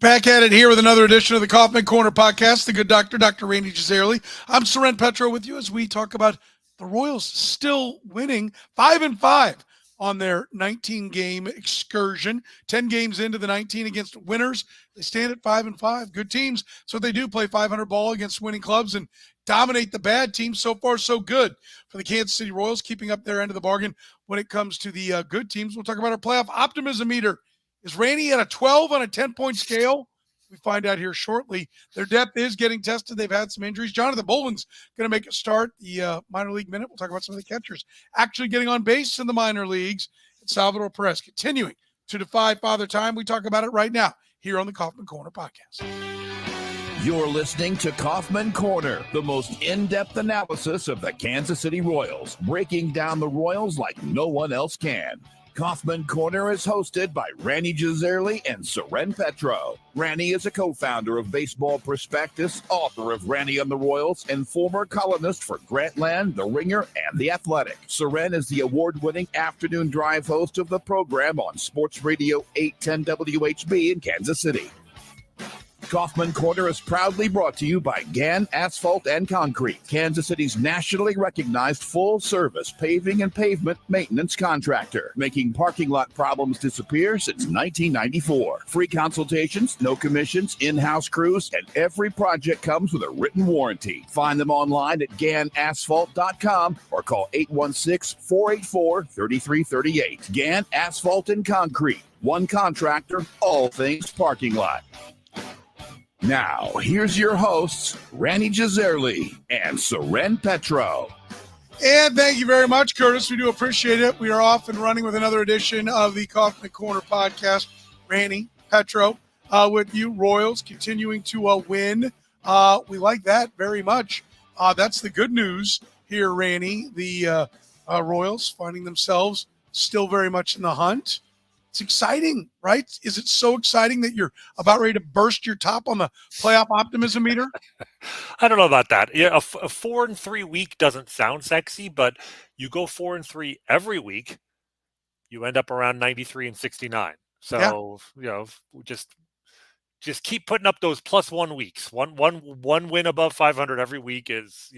Back at it here with another edition of the Kaufman Corner podcast. The good doctor, Dr. Rany Jazayerli. I'm Soren Petro with you as we talk about the Royals still winning 5-5 on their 19-game excursion. 10 games into the 19 against winners. They stand at 5-5. Good teams. So they do play 500 ball against winning clubs and dominate the bad teams. So far, so good for the Kansas City Royals, keeping up their end of the bargain when it comes to the good teams. We'll talk about our Playoff Optimism Meter. Is Rany at a 12 on a 10-point scale? We find out here shortly. Their depth is getting tested. They've had some injuries. Jonathan Bowlan's going to make a start. The minor league minute. We'll talk about some of the catchers actually getting on base in the minor leagues. And Salvador Perez continuing to defy Father Time. We talk about it right now here on the Kaufman Corner podcast. You're listening to Kaufman Corner, the most in-depth analysis of the Kansas City Royals, breaking down the Royals like no one else can. Kaufman Corner is hosted by Rany Jazayerli and Soren Petro. Rany is a co-founder of Baseball Prospectus, author of Rany and the Royals, and former columnist for Grantland, The Ringer, and The Athletic. Soren is the award-winning afternoon drive host of the program on Sports Radio 810 WHB in Kansas City. Kaufman Corner is proudly brought to you by Gann Asphalt and Concrete, Kansas City's nationally recognized full-service paving and pavement maintenance contractor, making parking lot problems disappear since 1994. Free consultations, no commissions, in-house crews, and every project comes with a written warranty. Find them online at GannAsphalt.com or call 816-484-3338. Gann Asphalt and Concrete, one contractor, all things parking lot. Now, here's your hosts, Rany Jazayerli and Soren Petro. And thank you very much, Curtis. We do appreciate it. We are off and running with another edition of the Kaufman Corner podcast. Rany, Petro, with you. Royals continuing to win. We like that very much. That's the good news here, Rany. The Royals finding themselves still very much in the hunt. It's exciting, right? Is it so exciting that you're about ready to burst your top on the Playoff Optimism Meter? I don't know about that. Yeah, a 4-3 week doesn't sound sexy, but you go 4-3 every week, you end up around 93 and 69. So just keep putting up those +1 weeks. One win above 500 every week is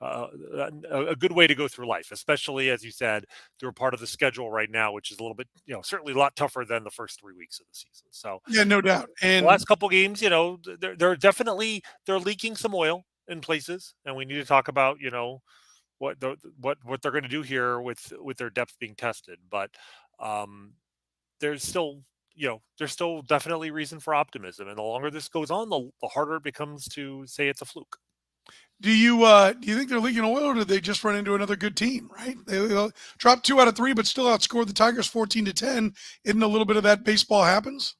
a good way to go through life, especially, as you said, they're a part of the schedule right now, which is a little bit, certainly a lot tougher than the first 3 weeks of the season. So yeah, no doubt. And the last couple games, they're definitely leaking some oil in places, and we need to talk about, what they're going to do here with their depth being tested. But there's still definitely reason for optimism, and the longer this goes on, the harder it becomes to say it's a fluke. Do you think they're leaking oil, or did they just run into another good team? Right, they dropped 2 out of 3, but still outscored the Tigers 14-10. Isn't a little bit of that baseball happens?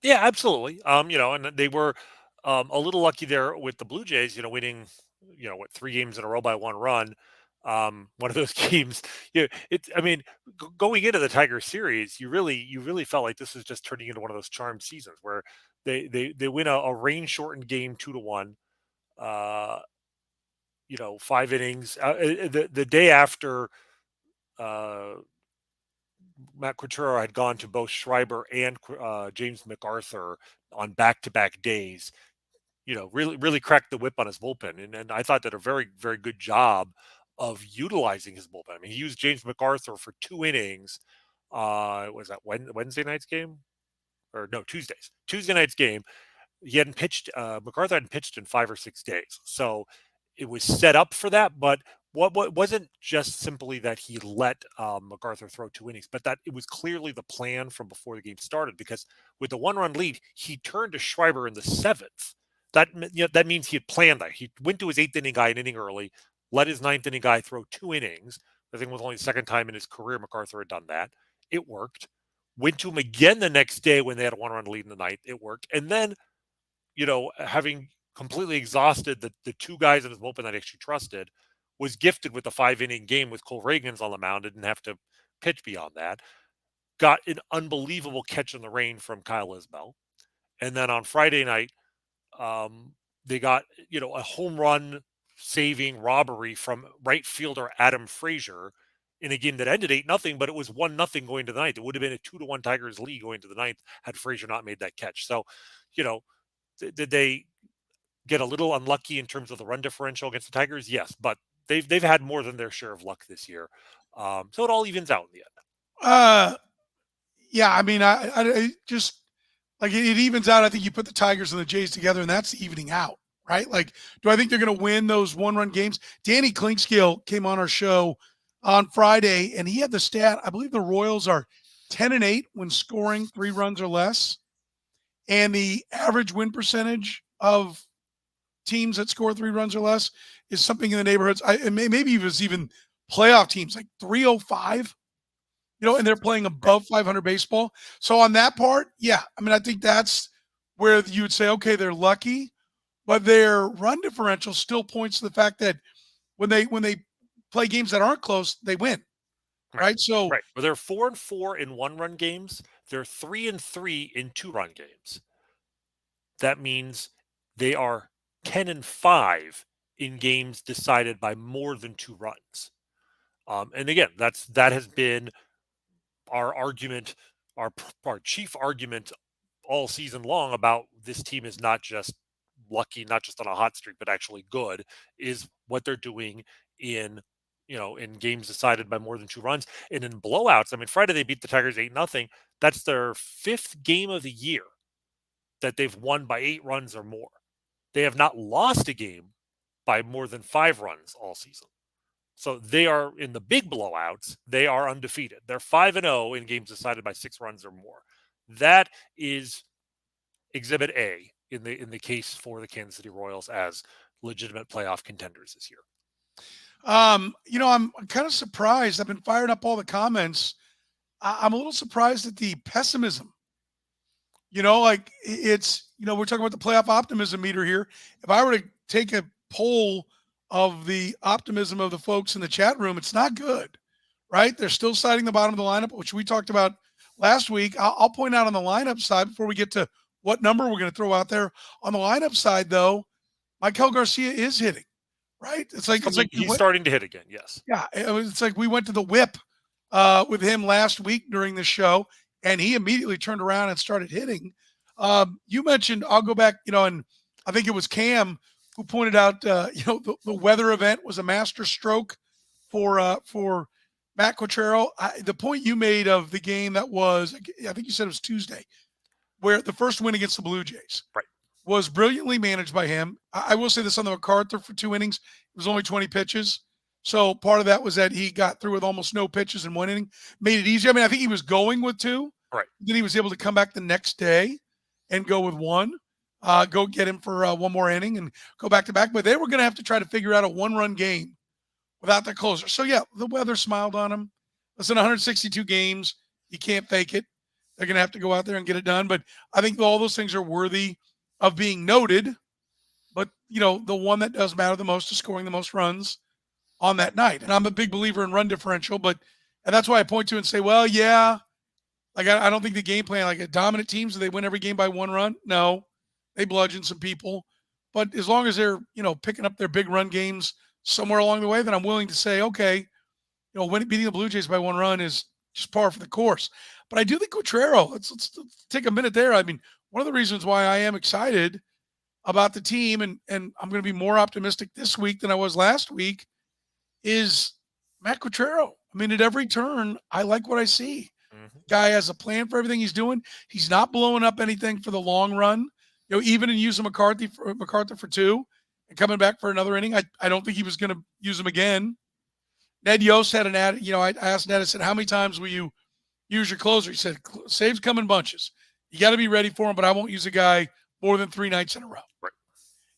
Yeah, absolutely. And they were a little lucky there with the Blue Jays. Winning 3 games in a row by 1 run. One of those games. Going into the Tigers series, you really felt like this was just turning into one of those charmed seasons where they win a rain shortened game 2-1. 5 innings. The day after Matt Quintero had gone to both Schreiber and James MacArthur on back-to-back days, really cracked the whip on his bullpen. And I thought that a very, very good job of utilizing his bullpen. He used James MacArthur for 2 innings. Was that Wednesday night's game? Or no, Tuesday night's game. He hadn't pitched. MacArthur hadn't pitched in 5 or 6 days, so it was set up for that. But what wasn't just simply that he let MacArthur throw 2 innings, but that it was clearly the plan from before the game started. Because with the 1-run lead, he turned to Schreiber in the 7th. That means he had planned that. He went to his 8th inning guy an inning early, let his 9th inning guy throw 2 innings. I think it was only the second time in his career MacArthur had done that. It worked. Went to him again the next day when they had a 1-run lead in the 9th. It worked, and then, having completely exhausted the 2 guys in his bullpen that he actually trusted, was gifted with the 5-inning game with Cole Reagans on the mound. Didn't have to pitch beyond that. Got an unbelievable catch in the rain from Kyle Isbell. And then on Friday night, they got, a home run saving robbery from right fielder Adam Frazier in a game that ended 8-0, but it was 1-0 going to the ninth. It would have been a 2-1 Tigers lead going to the ninth had Frazier not made that catch. So, did they get a little unlucky in terms of the run differential against the Tigers? Yes, but they've had more than their share of luck this year. So it all evens out in the end. Yeah, I mean, I just like it evens out. I think you put the Tigers and the Jays together, and that's evening out, right? Like, do I think they're going to win those one-run games? Danny Klinkscale came on our show on Friday, and he had the stat. I believe the Royals are 10-8 when scoring 3 runs or less, and the average win percentage of teams that score 3 runs or less is something in the neighborhoods. Maybe it was even playoff teams like 305. And they're playing above 500 baseball. So on that part, yeah, I mean, I think that's where you would say, okay, they're lucky, but their run differential still points to the fact that when they play games that aren't close, they win, right? So right, well, they're 4-4 in 1-run games. They're 3-3 in 2-run games. That means they are 10-5 in games decided by more than 2 runs. And again, that has been our argument, our chief argument all season long about this team is not just lucky, not just on a hot streak, but actually good, is what they're doing in games decided by more than 2 runs. And in blowouts, I mean, Friday they beat the Tigers 8-0. That's their 5th game of the year that they've won by 8 runs or more. They have not lost a game by more than 5 runs all season. So they are in the big blowouts. They are undefeated. They're 5-0 in games decided by 6 runs or more. That is Exhibit A in the case for the Kansas City Royals as legitimate playoff contenders this year. I'm kind of surprised. I've been firing up all the comments. I'm a little surprised at the pessimism. Like it's, we're talking about the playoff optimism meter here. If I were to take a poll of the optimism of the folks in the chat room, it's not good, right? They're still citing the bottom of the lineup, which we talked about last week. I'll point out on the lineup side before we get to what number we're going to throw out there. On the lineup side, though, Maikel Garcia is hitting, right? It's like he's starting to hit again. Yes. Yeah, it's like we went to the whip with him last week during the show, and he immediately turned around and started hitting. You mentioned, I'll go back, and I think it was Cam who pointed out, the weather event was a master stroke for Matt Quatrero. The point you made of the game that was, I think you said it was Tuesday, where the first win against the Blue Jays was brilliantly managed by him. I will say this on the MacArthur for 2 innings. It was only 20 pitches. So part of that was that he got through with almost no pitches in 1 inning, made it easy. I mean, I think he was going with 2. Right. Then he was able to come back the next day and go with 1. Go get him for 1 more inning and go back to back. But they were going to have to try to figure out a 1-run game without the closer. So, yeah, the weather smiled on him. Listen, 162 games. You can't fake it. They're going to have to go out there and get it done. But I think all those things are worthy of being noted. But, the one that does matter the most is scoring the most runs on that night. And I'm a big believer in run differential. And that's why I point to and say, well, yeah, like I don't think the game plan, like a dominant teams, do they win every game by 1 run? No. They bludgeon some people. But as long as they're, picking up their big run games somewhere along the way, then I'm willing to say, okay, beating the Blue Jays by 1 run is just par for the course. But I do think Quatrero, let's take a minute there. I mean, one of the reasons why I am excited about the team, and I'm going to be more optimistic this week than I was last week, is Matt Quatrero. I mean, at every turn, I like what I see. Mm-hmm. Guy has a plan for everything he's doing. He's not blowing up anything for the long run. Even in using MacArthur for 2 and coming back for another inning, I don't think he was going to use him again. Ned Yost had an ad. I asked Ned, I said, how many times will you use your closer? He said, saves come in bunches. You got to be ready for him, but I won't use a guy more than 3 nights in a row. Right.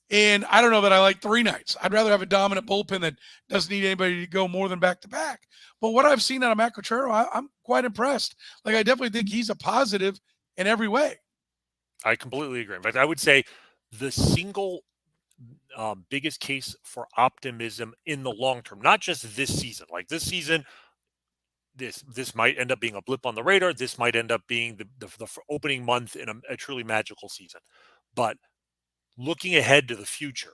And I don't know that I like 3 nights. I'd rather have a dominant bullpen that doesn't need anybody to go more than back to back. But what I've seen out of Matt Quatrero, I'm quite impressed. Like, I definitely think he's a positive in every way. I completely agree. In fact, I would say the single biggest case for optimism in the long term, not just this season. Like this season, this might end up being a blip on the radar. This might end up being the opening month in a truly magical season. But looking ahead to the future,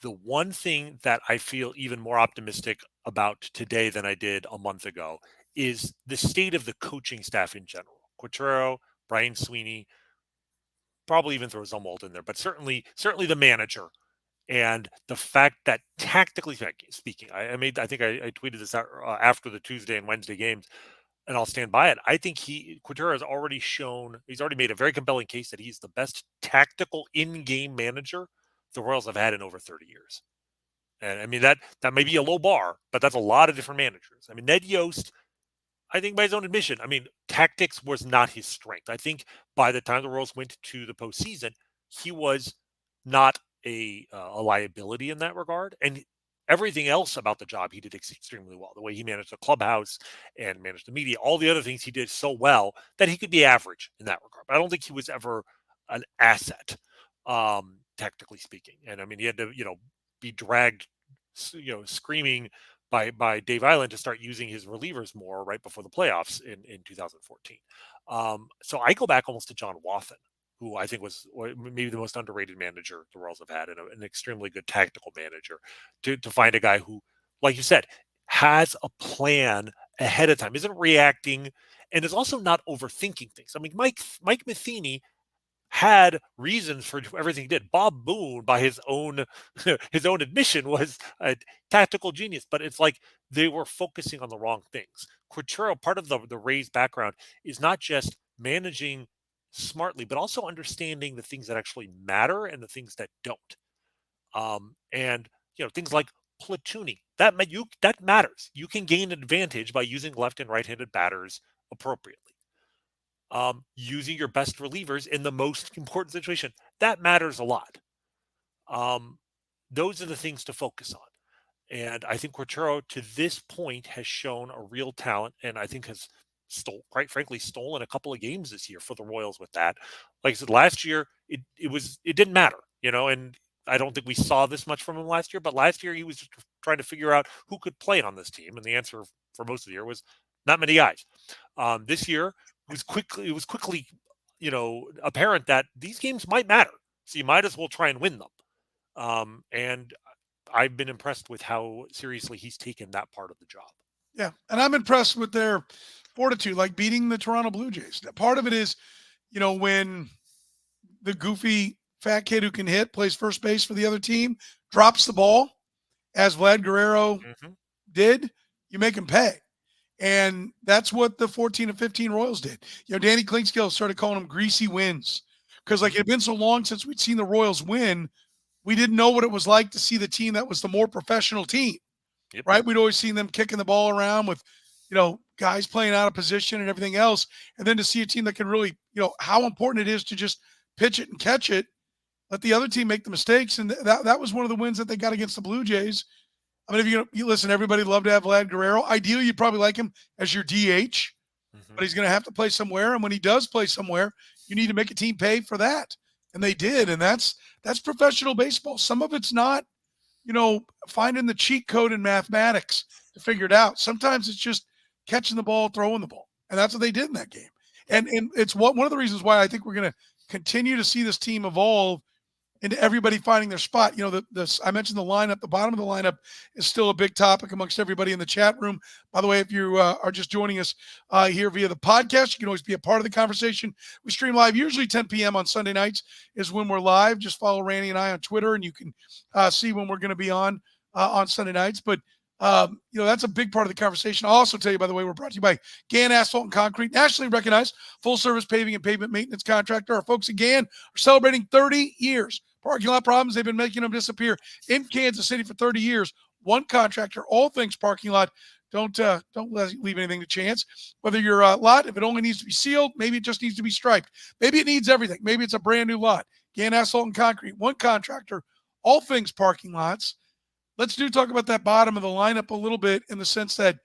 the one thing that I feel even more optimistic about today than I did a month ago is the state of the coaching staff in general. Quatrero, Brian Sweeney, probably even throw Zumwalt in there, but certainly the manager. And the fact that tactically speaking, I think I tweeted this out after the Tuesday and Wednesday games, and I'll stand by it. I think Quintero has already shown, he's already made a very compelling case that he's the best tactical in-game manager the Royals have had in over 30 years. And I mean, that may be a low bar, but that's a lot of different managers. I mean, Ned Yost, I think by his own admission, I mean, tactics was not his strength. I think by the time the Royals went to the postseason, he was not a liability in that regard. And everything else about the job he did extremely well. The way he managed the clubhouse and managed the media, all the other things he did so well that he could be average in that regard. But I don't think he was ever an asset, tactically speaking. And I mean, he had to, be dragged, screaming by Dave Island to start using his relievers more right before the playoffs in 2014. So I go back almost to John Wathan, who I think was maybe the most underrated manager the Royals have had, and an extremely good tactical manager, to find a guy who, like you said, has a plan ahead of time, isn't reacting, and is also not overthinking things. I mean, Mike Matheny had reasons for everything he did. Bob Boone, by his own admission, was a tactical genius, but it's like they were focusing on the wrong things. Quintero, part of the Rays background is not just managing smartly, but also understanding the things that actually matter and the things that don't. And things like platooning, that matters. You can gain advantage by using left and right-handed batters appropriately. Using your best relievers in the most important situation, that matters a lot. Those are the things to focus on. And I think Quintero, to this point, has shown a real talent, and I think has quite frankly stolen a couple of games this year for the Royals with that. Like I said, last year it didn't matter, and I don't think we saw this much from him last year, but last year he was just trying to figure out who could play on this team, and the answer for most of the year was not many guys. This year it was quickly apparent that these games might matter, so you might as well try and win them. And I've been impressed with how seriously he's taken that part of the job. Yeah, and I'm impressed with their fortitude, like beating the Toronto Blue Jays. Part of it is, when the goofy fat kid who can hit plays first base for the other team, drops the ball, as Vlad Guerrero did, you make him pay. And that's what the 14 and 15 Royals did. Danny Klinkskill started calling them greasy wins because it had been so long since we'd seen the Royals win, we didn't know what it was like to see the team that was the more professional team. Yep. Right? We'd always seen them kicking the ball around with, guys playing out of position and everything else. And then to see a team that can really, how important it is to just pitch it and catch it, let the other team make the mistakes. And that was one of the wins that they got against the Blue Jays. I mean, if you listen, everybody loved to have Vlad Guerrero. Ideally, you'd probably like him as your DH, but he's going to have to play somewhere. And when he does play somewhere, you need to make a team pay for that. And they did. And that's professional baseball. Some of it's not, finding the cheat code in mathematics to figure it out. Sometimes it's just catching the ball, throwing the ball. And that's what they did in that game. And it's one of the reasons why I think we're going to continue to see this team evolve into everybody finding their spot. I mentioned the lineup. The bottom of the lineup is still a big topic amongst everybody in the chat room. By the way, if you are just joining us here via the podcast, you can always be a part of the conversation. We stream live usually 10 p.m. on Sunday nights is when we're live. Just follow Rany and I on Twitter, and you can see when we're going to be on Sunday nights. But that's a big part of the conversation. I'll also tell you, by the way, we're brought to you by Gann Asphalt and Concrete, nationally recognized full-service paving and pavement maintenance contractor. Our folks at Gann are celebrating 30 years. Parking lot problems, they've been making them disappear in Kansas City for 30 years. One contractor, all things parking lot. Don't leave anything to chance. Whether your lot, if it only needs to be sealed, maybe it just needs to be striped. Maybe it needs everything. Maybe it's a brand new lot. Gann Asphalt and Concrete, one contractor, all things parking lots. Let's talk about that bottom of the lineup a little bit in the sense that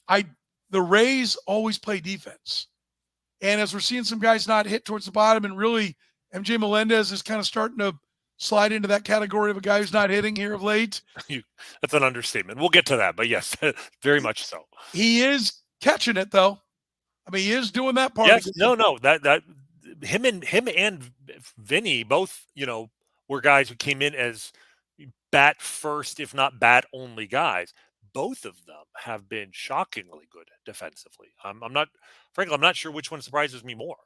the Rays always play defense. And as we're seeing some guys not hit towards the bottom, and really MJ Melendez is kind of starting to slide into that category of a guy who's not hitting here of late. That's an understatement. We'll get to that, but yes, very much so. He is catching it, though. I mean, he is doing that part. Yes, no, that him and Vinny both, were guys who came in as bat first, if not bat only guys. both of them have been shockingly good defensively. I'm not sure which one surprises me more.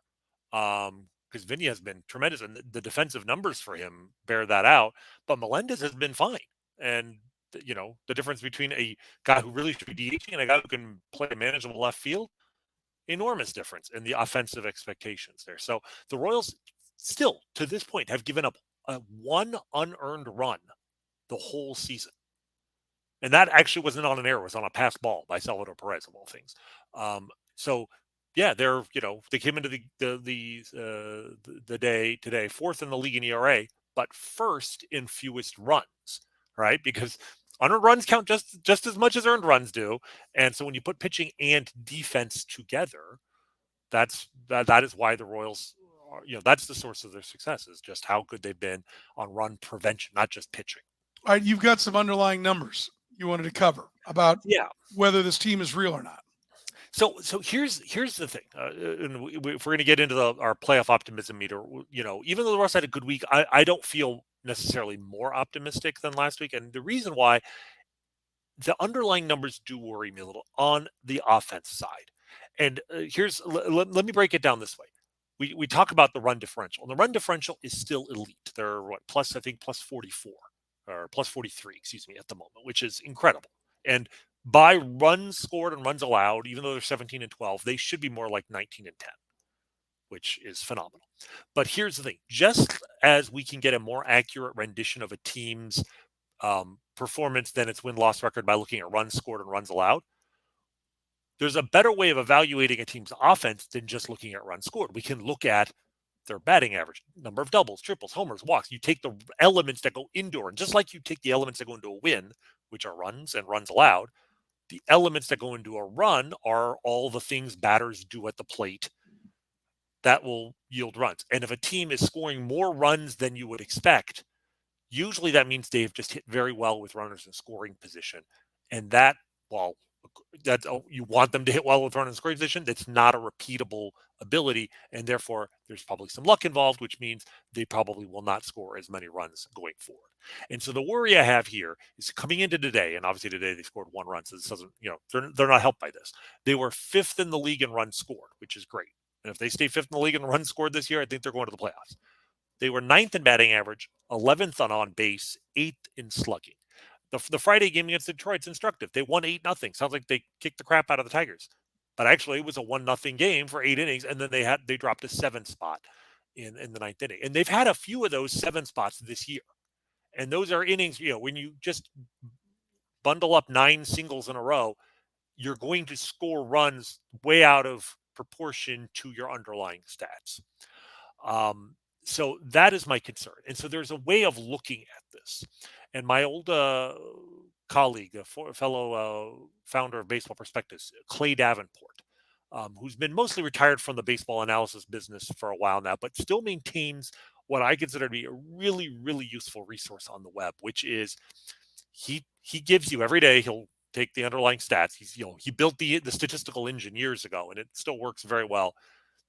Because Vinny has been tremendous, and the defensive numbers for him bear that out. But Melendez has been fine, and the difference between a guy who really should be DHing and a guy who can play a manageable left field, enormous difference in the offensive expectations there. So the Royals still, to this point, have given up one unearned run the whole season. And that actually wasn't on an error; it was on a pass ball by Salvador Perez, of all things. So yeah, they came into the day today fourth in the league in ERA, but first in fewest runs, right? Because unearned runs count just as much as earned runs do, and so when you put pitching and defense together, that is why the Royals are, that's the source of their success, is just how good they've been on run prevention, not just pitching. All right, you've got some underlying numbers you wanted to cover about whether this team is real or not. So here's the thing, and if we're going to get into our playoff optimism meter, even though the Royals had a good week, I don't feel necessarily more optimistic than last week, and the reason why, the underlying numbers do worry me a little on the offense side. And let me break it down this way. We talk about the run differential, and the run differential is still elite. They're plus 44 or plus 43, excuse me, at the moment, which is incredible. And by runs scored and runs allowed, even though they're 17 and 12, they should be more like 19 and 10, which is phenomenal. But here's the thing: just as we can get a more accurate rendition of a team's performance than its win-loss record by looking at runs scored and runs allowed, there's a better way of evaluating a team's offense than just looking at runs scored. We can look at their batting average, number of doubles, triples, homers, walks. You take the elements that go into, and just like you take the elements that go into a win, which are runs and runs allowed, the elements that go into a run are all the things batters do at the plate that will yield runs. And if a team is scoring more runs than you would expect, usually that means they've just hit very well with runners in scoring position. And you want them to hit well with runners in scoring position. That's not a repeatable ability, and therefore there's probably some luck involved, which means they probably will not score as many runs going forward. And so the worry I have here is coming into today, and obviously today they scored one run, so this doesn't, they're not helped by this. They were fifth in the league in runs scored, which is great. And if they stay fifth in the league in runs scored this year, I think they're going to the playoffs. They were ninth in batting average, 11th on base, 8th in slugging. The Friday game against Detroit's instructive. They won 8-0. Sounds like they kicked the crap out of the Tigers. But actually, it was a 1-0 game for 8 innings, and then they dropped a 7 spot in the 9th inning. And they've had a few of those 7 spots this year. And those are innings, when you just bundle up 9 singles in a row, you're going to score runs way out of proportion to your underlying stats. So that is my concern. And so there's a way of looking at this. And my old colleague, a fellow founder of Baseball Prospectus, Clay Davenport, who's been mostly retired from the baseball analysis business for a while now, but still maintains what I consider to be a really, really useful resource on the web, which is he gives you every day. He'll take the underlying stats. He built the statistical engine years ago, and it still works very well.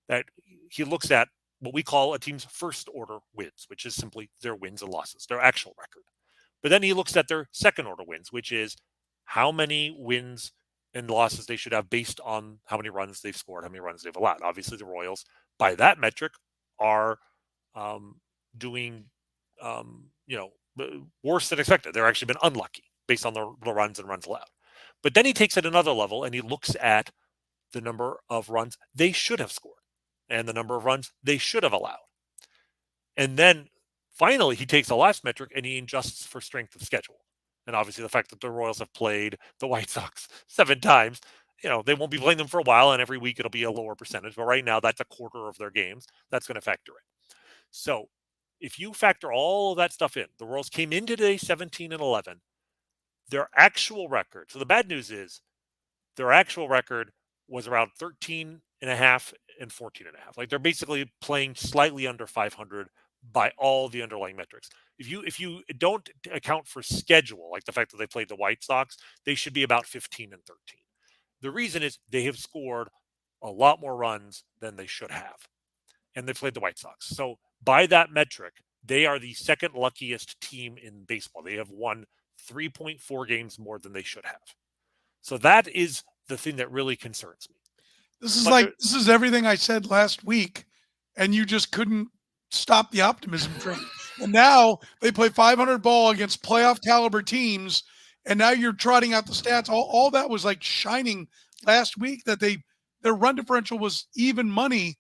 That he looks at what we call a team's first order wins, which is simply their wins and losses, their actual record. But then he looks at their second order wins, which is how many wins and losses they should have based on how many runs they've scored, how many runs they've allowed. Obviously, the Royals, by that metric, are doing worse than expected. They're actually been unlucky based on the runs and runs allowed. But then he takes it another level and he looks at the number of runs they should have scored and the number of runs they should have allowed. And then finally, he takes the last metric and he adjusts for strength of schedule. And obviously the fact that the Royals have played the White Sox 7 times, they won't be playing them for a while, and every week it'll be a lower percentage. But right now, that's a quarter of their games. That's going to factor in. So if you factor all of that stuff in, the Royals came in today 17 and 11. Their actual record, so the bad news is their actual record was around 13 and a half and 14 and a half. Like, they're basically playing slightly under 500 by all the underlying metrics. If you don't account for schedule, like the fact that they played the White Sox, they should be about 15 and 13. The reason is they have scored a lot more runs than they should have, and they played the White Sox. So by that metric, they are the second luckiest team in baseball. They have won 3.4 games more than they should have. So that is the thing that really concerns me. This is But this is everything I said last week, and you just couldn't stop the optimism train. And now they play 500 ball against playoff caliber teams, and now you're trotting out the stats. All that was like shining last week, that their run differential was even money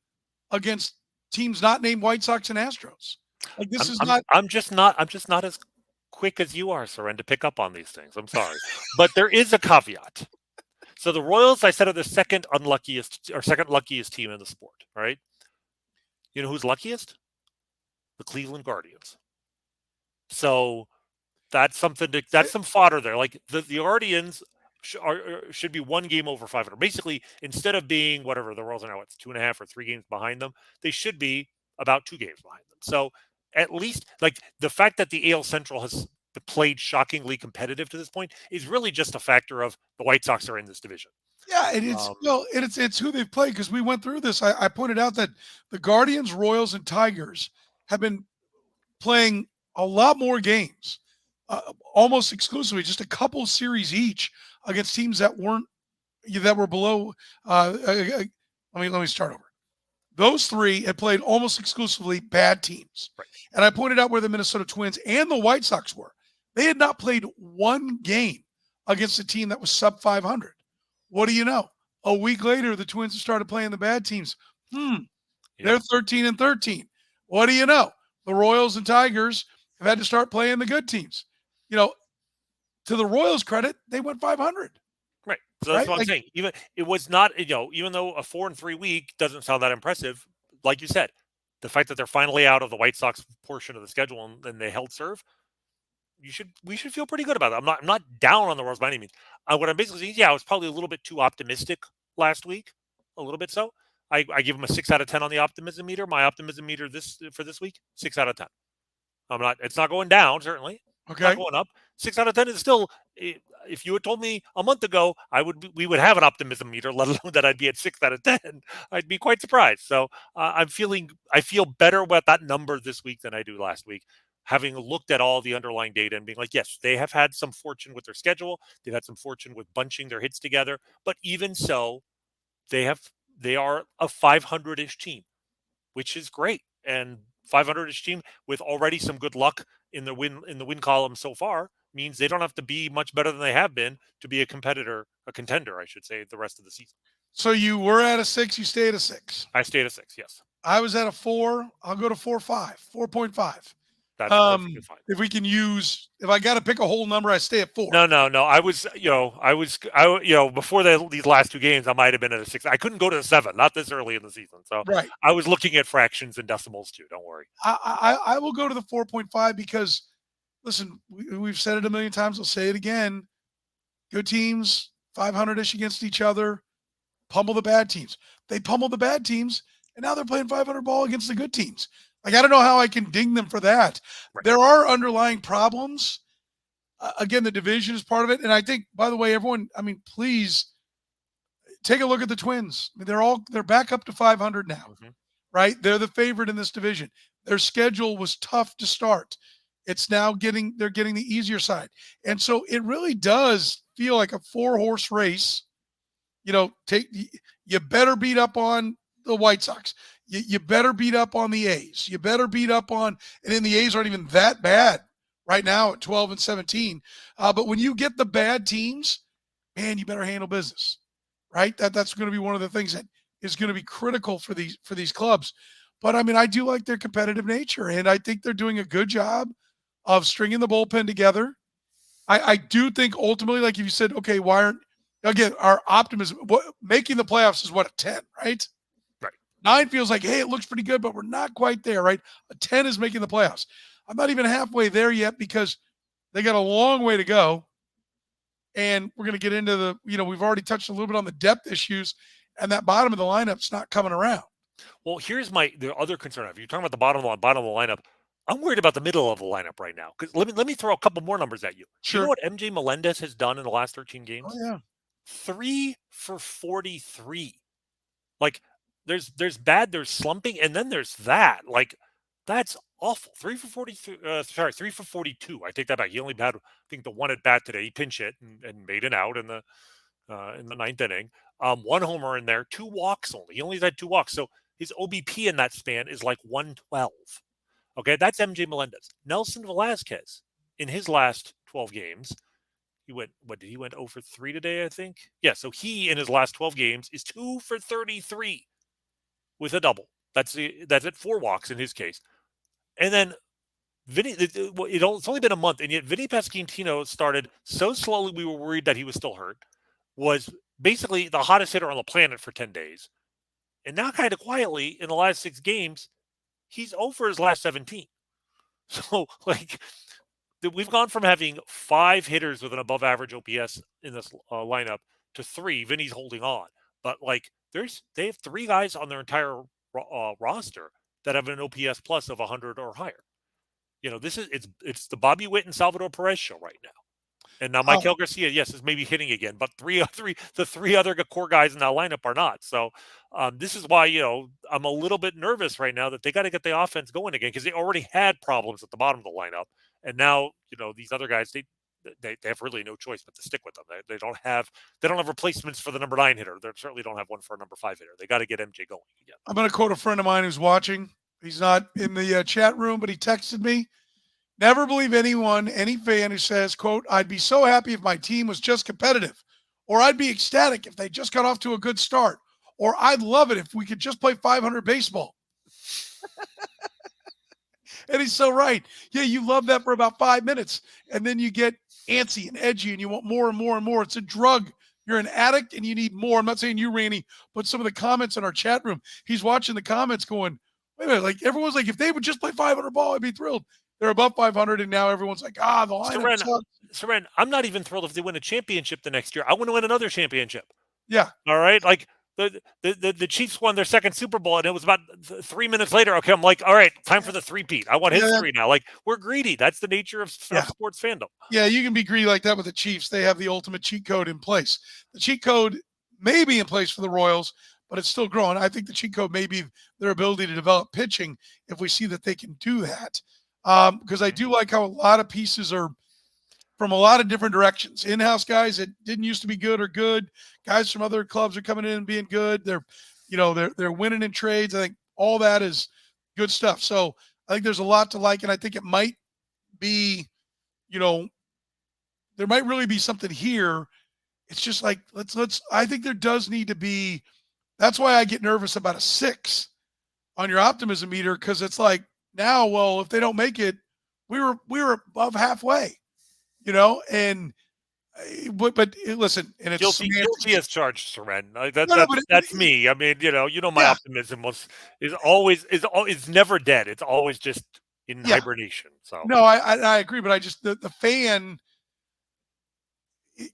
against teams not named White Sox and Astros. Like this is not. I'm just not as quick as you are, Soren, to pick up on these things. I'm sorry, but there is a caveat. So the Royals, I said, are the second luckiest team in the sport. Right? You know who's luckiest? The Cleveland Guardians. So that's something that's some fodder there. Like the Guardians should be one game over 500. Basically, instead of being whatever the Royals are now, it's 2.5 or 3 games behind them, they should be about 2 games behind them. So at least, like, the fact that the AL Central has played shockingly competitive to this point is really just a factor of the White Sox are in this division. Yeah, and it's who they've played, because we went through this. I pointed out that the Guardians, Royals, and Tigers have been playing a lot more games, almost exclusively, just a couple series each against teams that were below. Let me start over. Those three had played almost exclusively bad teams, right. And I pointed out where the Minnesota Twins and the White Sox were. They had not played one game against a team that was sub 500. What do you know? A week later, the Twins have started playing the bad teams. They're 13-13. What do you know? The Royals and Tigers have had to start playing the good teams. To the Royals' credit, they went 500. Right. So that's what I'm saying. Even it was not, even though a 4-3 week doesn't sound that impressive, like you said, the fact that they're finally out of the White Sox portion of the schedule and they held serve, we should feel pretty good about that. I'm not down on the Royals by any means. What I'm basically saying, I was probably a little bit too optimistic last week, a little bit so. I give them a 6 out of 10 on the optimism meter. My optimism meter for this week, 6 out of 10. It's not going down, certainly. Okay. Not going up. 6 out of 10 is still, if you had told me a month ago we would have an optimism meter, let alone that I'd be at 6 out of 10, I'd be quite surprised. So I feel better about that number this week than I do last week, having looked at all the underlying data and being like, yes, they have had some fortune with their schedule. They've had some fortune with bunching their hits together. But even so, they are a 500-ish team, which is great. And 500-ish team with already some good luck in the win column so far means they don't have to be much better than they have been to be a contender, I should say, the rest of the season. So you were at a 6, you stayed at a 6. I stayed at a 6, yes. I was at a 4. I'll go to 4.5. That's perfectly fine. If I got to pick a whole number, I stay at 4. No. I was before these last 2 games, I might have been at a 6. I couldn't go to a 7, not this early in the season. So right. I was looking at fractions and decimals too. Don't worry. I will go to the 4.5 because, listen, we've said it a million times. I'll say it again. Good teams, 500-ish against each other, pummel the bad teams. They pummel the bad teams, and now they're playing 500 ball against the good teams. Like, I don't know how I can ding them for that. Right. There are underlying problems. Again, the division is part of it. And I think, by the way, everyone, please take a look at the Twins. They're back up to 500 now, right? They're the favorite in this division. Their schedule was tough to start. It's now they're getting the easier side. And so it really does feel like a 4-horse race. You better beat up on the White Sox. You better beat up on the A's. You better beat up on, and then the A's aren't even that bad right now at 12-17. But when you get the bad teams, man, you better handle business, right? That's going to be one of the things that is going to be critical for these clubs. But I do like their competitive nature, and I think they're doing a good job of stringing the bullpen together. I do think ultimately, like if you said, okay, our optimism, making the playoffs is a 10, right? 9 feels like, hey, it looks pretty good, but we're not quite there, right? A 10 is making the playoffs. I'm not even halfway there yet because they got a long way to go. And we're going to get into we've already touched a little bit on the depth issues, and that bottom of the lineup's not coming around. Well, here's the other concern. If you're talking about the bottom of the lineup, I'm worried about the middle of the lineup right now. Because let me throw a couple more numbers at you. Sure. You know what MJ Melendez has done in the last 13 games? Oh, yeah. 3 for 43. Like, there's bad, there's slumping, and then there's that. Like, that's awful. 3 for 43. 3 for 42. I take that back. He only had, I think, the one at bat today. He pinch hit and made it out, and in the ninth inning. One homer in there, 2 walks only. He only had 2 walks. So his OBP in that span is like 112. Okay, that's MJ Melendez. Nelson Velasquez, in his last 12 games, he went 0 for 3 today, I think? Yeah, so he, in his last 12 games, is 2 for 33 with a double. That's at 4 walks in his case. And then it's only been a month, and yet Vinny Pasquantino started so slowly we were worried that he was still hurt, was basically the hottest hitter on the planet for 10 days. And now kind of quietly, in the last 6 games, he's 0 for his last 17. So, like, we've gone from having 5 hitters with an above average OPS in this lineup to 3. Vinny's holding on. But, like, they have 3 guys on their entire roster that have an OPS plus of 100 or higher. You know, it's the Bobby Witt and Salvador Perez show right now. And now Michael Garcia, yes, is maybe hitting again, but the 3 other core guys in that lineup are not. So this is why, I'm a little bit nervous right now that they got to get the offense going again, because they already had problems at the bottom of the lineup. And now, these other guys, they have really no choice but to stick with them. They don't have replacements for the number 9 hitter. They certainly don't have one for a number 5 hitter. They got to get MJ going again. I'm going to quote a friend of mine who's watching. He's not in the chat room, but he texted me. Never believe any fan who says, quote, I'd be so happy if my team was just competitive, or I'd be ecstatic if they just got off to a good start, or I'd love it if we could just play 500 baseball. And he's so right. Yeah, you love that for about 5 minutes, and then you get antsy and edgy, and you want more and more and more. It's a drug. You're an addict, and you need more. I'm not saying you, Rany, but some of the comments in our chat room, he's watching the comments going, wait a minute, like everyone's like, if they would just play 500 ball, I'd be thrilled. They're above 500, and now everyone's like, the lineup sucks. Soren, I'm not even thrilled if they win a championship the next year. I want to win another championship. Yeah. All right? Like, the Chiefs won their second Super Bowl, and it was about 3 minutes later. Okay, I'm like, all right, time for the three-peat. I want history now. Like, we're greedy. That's the nature of sports fandom. Yeah, you can be greedy like that with the Chiefs. They have the ultimate cheat code in place. The cheat code may be in place for the Royals, but it's still growing. I think the cheat code may be their ability to develop pitching if we see that they can do that. Because I do like how a lot of pieces are from a lot of different directions. In-house guys that didn't used to be good are good. Guys from other clubs are coming in and being good. They're winning in trades. I think all that is good stuff. So I think there's a lot to like, and I think it might be, there might really be something here. It's just like I think there does need to be. That's why I get nervous about a 6 on your optimism meter, because it's like, now, well, if they don't make it, we were above halfway, and but listen, and it's guilty as charged, Soren. That's me. I mean, my optimism is never dead. It's always just in hibernation. So no, I agree, but I just the fan,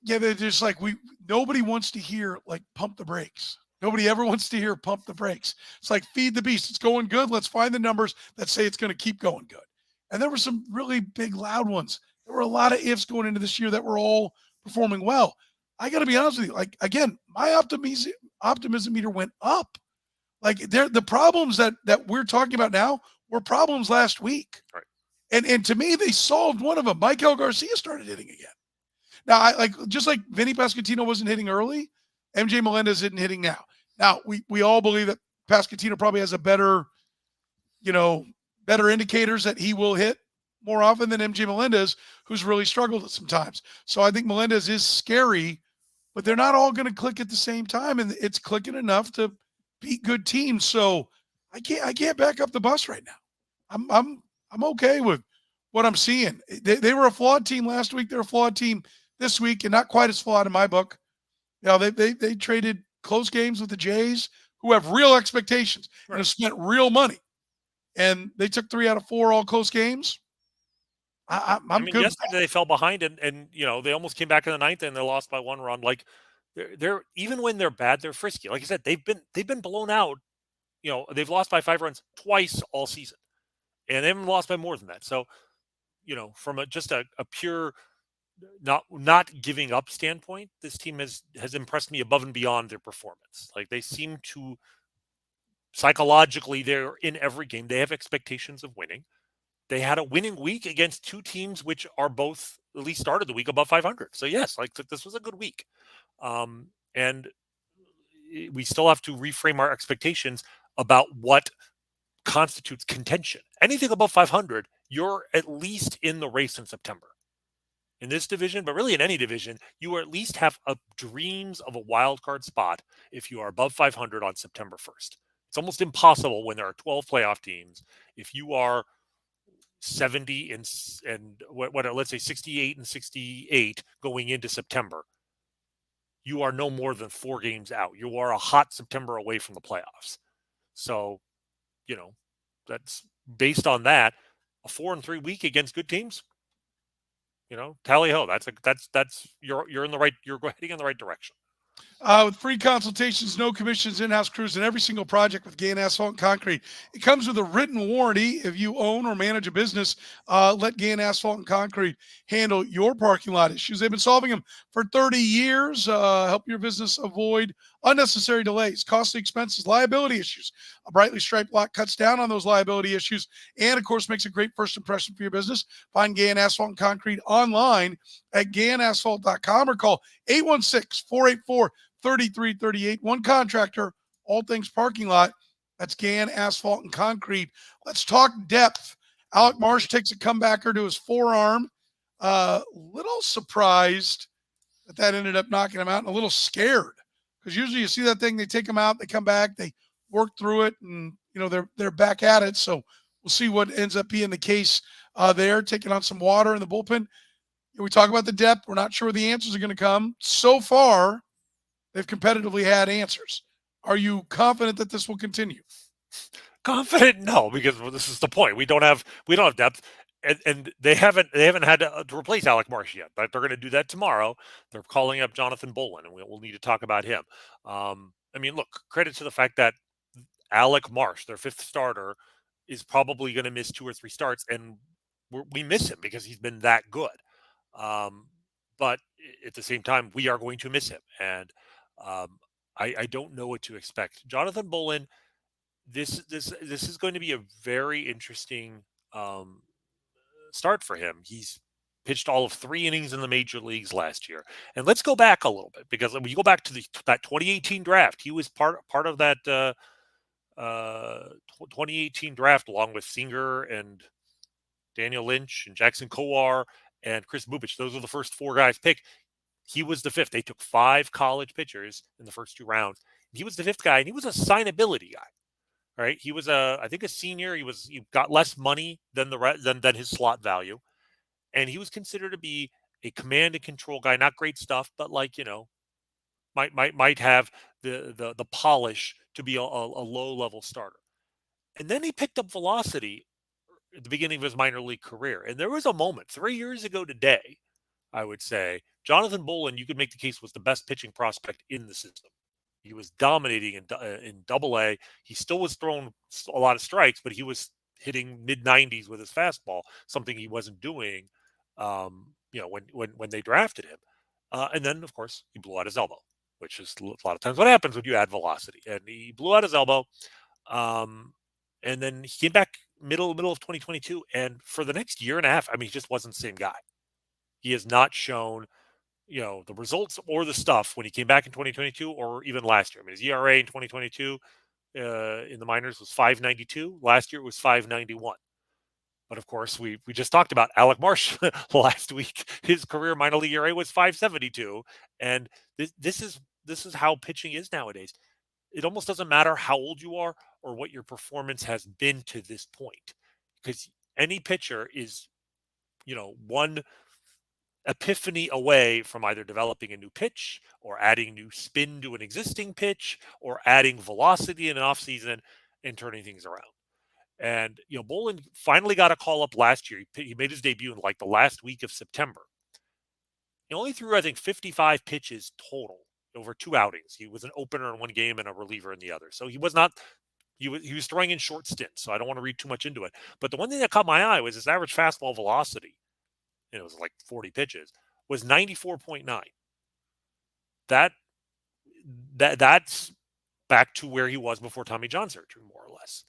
they're just like nobody wants to hear like pump the brakes. Nobody ever wants to hear pump the brakes. It's like feed the beast. It's going good. Let's find the numbers that say it's going to keep going good. And there were some really big, loud ones. There were a lot of ifs going into this year that were all performing well. I got to be honest with you. Like, again, my optimism meter went up. Like, the problems that we're talking about now were problems last week. Right. And to me, they solved one of them. Michael Garcia started hitting again. Now, just like Vinny Pasquantino wasn't hitting early, MJ Melendez isn't hitting now. Now, we all believe that Pasquantino probably has a better indicators that he will hit more often than MJ Melendez, who's really struggled at some times. So I think Melendez is scary, but they're not all going to click at the same time, and it's clicking enough to beat good teams. So I can't back up the bus right now. I'm okay with what I'm seeing. They were a flawed team last week. They're a flawed team this week, and not quite as flawed in my book. They traded close games with the Jays, who have real expectations and have spent real money. And they took 3 out of 4 all close games. I'm good. Yesterday they fell behind, and they almost came back in the ninth, and they lost by 1 run. Like they're even when they're bad, they're frisky. Like I said, they've been blown out. They've lost by 5 runs twice all season, and they haven't lost by more than that. So, from just a pure not giving up standpoint, this team has impressed me above and beyond their performance. Like, they seem to psychologically, they're in every game. They have expectations of winning. They had a winning week against 2 teams which are both at least started the week above 500. So yes, like this was a good week. And we still have to reframe our expectations about what constitutes contention. Anything above 500, you're at least in the race in September. In this division, but really in any division, you at least have dreams of a wild card spot if you are above 500 on September 1st. It's almost impossible when there are 12 playoff teams. If you are 70 and let's say 68 and 68 going into September, you are no more than 4 games out. You are a hot September away from the playoffs. So, that's based on that. A 4-3 week against good teams, tally ho. You're in the right. You're heading in the right direction. With free consultations, no commissions, in-house crews, and every single project with Gann Asphalt and Concrete. It comes with a written warranty. If you own or manage a business, let Gann Asphalt and Concrete handle your parking lot issues. They've been solving them for 30 years. Help your business avoid unnecessary delays, costly expenses, liability issues. A brightly striped lot cuts down on those liability issues and, of course, makes a great first impression for your business. Find Gann Asphalt and Concrete online at gannasphalt.com or call 816-484-3338. One contractor, all things parking lot. That's Gann Asphalt and Concrete. Let's talk depth. Alec Marsh takes a comebacker to his forearm. Little surprised that ended up knocking him out, and a little scared because usually you see that thing, they take him out, they come back, they work through it, and they're back at it. So we'll see what ends up being the case there. Taking on some water in the bullpen. We talk about the depth. We're not sure where the answers are going to come. So far, they've competitively had answers. Are you confident that this will continue? Confident? No, because this is the point. We don't have depth, and they haven't had to replace Alec Marsh yet. But they're going to do that tomorrow. They're calling up Jonathan Bowlan, and we'll need to talk about him. Look, credit to the fact that Alec Marsh, their 5th starter, is probably going to miss 2 or 3 starts, and we miss him because he's been that good. But at the same time, we are going to miss him, and I don't know what to expect. Jonathan Bowlan, this is going to be a very interesting start for him. He's pitched all of 3 innings in the major leagues last year, and let's go back a little bit because when you go back to that 2018 draft, he was part of that 2018 draft along with Singer and Daniel Lynch and Jackson Kowar and Chris Bubich. Those are the first 4 guys picked. He was the 5th. They took 5 college pitchers in the first 2 rounds. He was the 5th guy, and he was a signability guy. Right? He was I think a senior. He got less money than than his slot value, and he was considered to be a command and control guy. Not great stuff, but might have the polish to be a low level starter. And then he picked up velocity at the beginning of his minor league career. And there was a moment 3 years ago today, I would say, Jonathan Bowlan, you could make the case, was the best pitching prospect in the system. He was dominating in Double-A. He still was throwing a lot of strikes, but he was hitting mid-90s with his fastball, something he wasn't doing, when they drafted him. And then, of course, he blew out his elbow, which is a lot of times what happens when you add velocity. And he blew out his elbow. And then he came back middle of 2022. And for the next year and a half, he just wasn't the same guy. He has not shown, the results or the stuff when he came back in 2022 or even last year. His ERA in 2022 in the minors was 5.92. Last year it was 5.91. But of course, we just talked about Alec Marsh last week. His career minor league ERA was 5.72. And this is how pitching is nowadays. It almost doesn't matter how old you are or what your performance has been to this point, because any pitcher is, one epiphany away from either developing a new pitch or adding new spin to an existing pitch or adding velocity in an offseason and turning things around. And, Bowlan finally got a call up last year. He made his debut in the last week of September. He only threw, I think, 55 pitches total over 2 outings. He was an opener in one game and a reliever in the other. So he was not, he was throwing in short stints. So I don't want to read too much into it. But the one thing that caught my eye was his average fastball velocity. And it was 40 pitches, was 94.9. That's back to where he was before Tommy John surgery, more or less.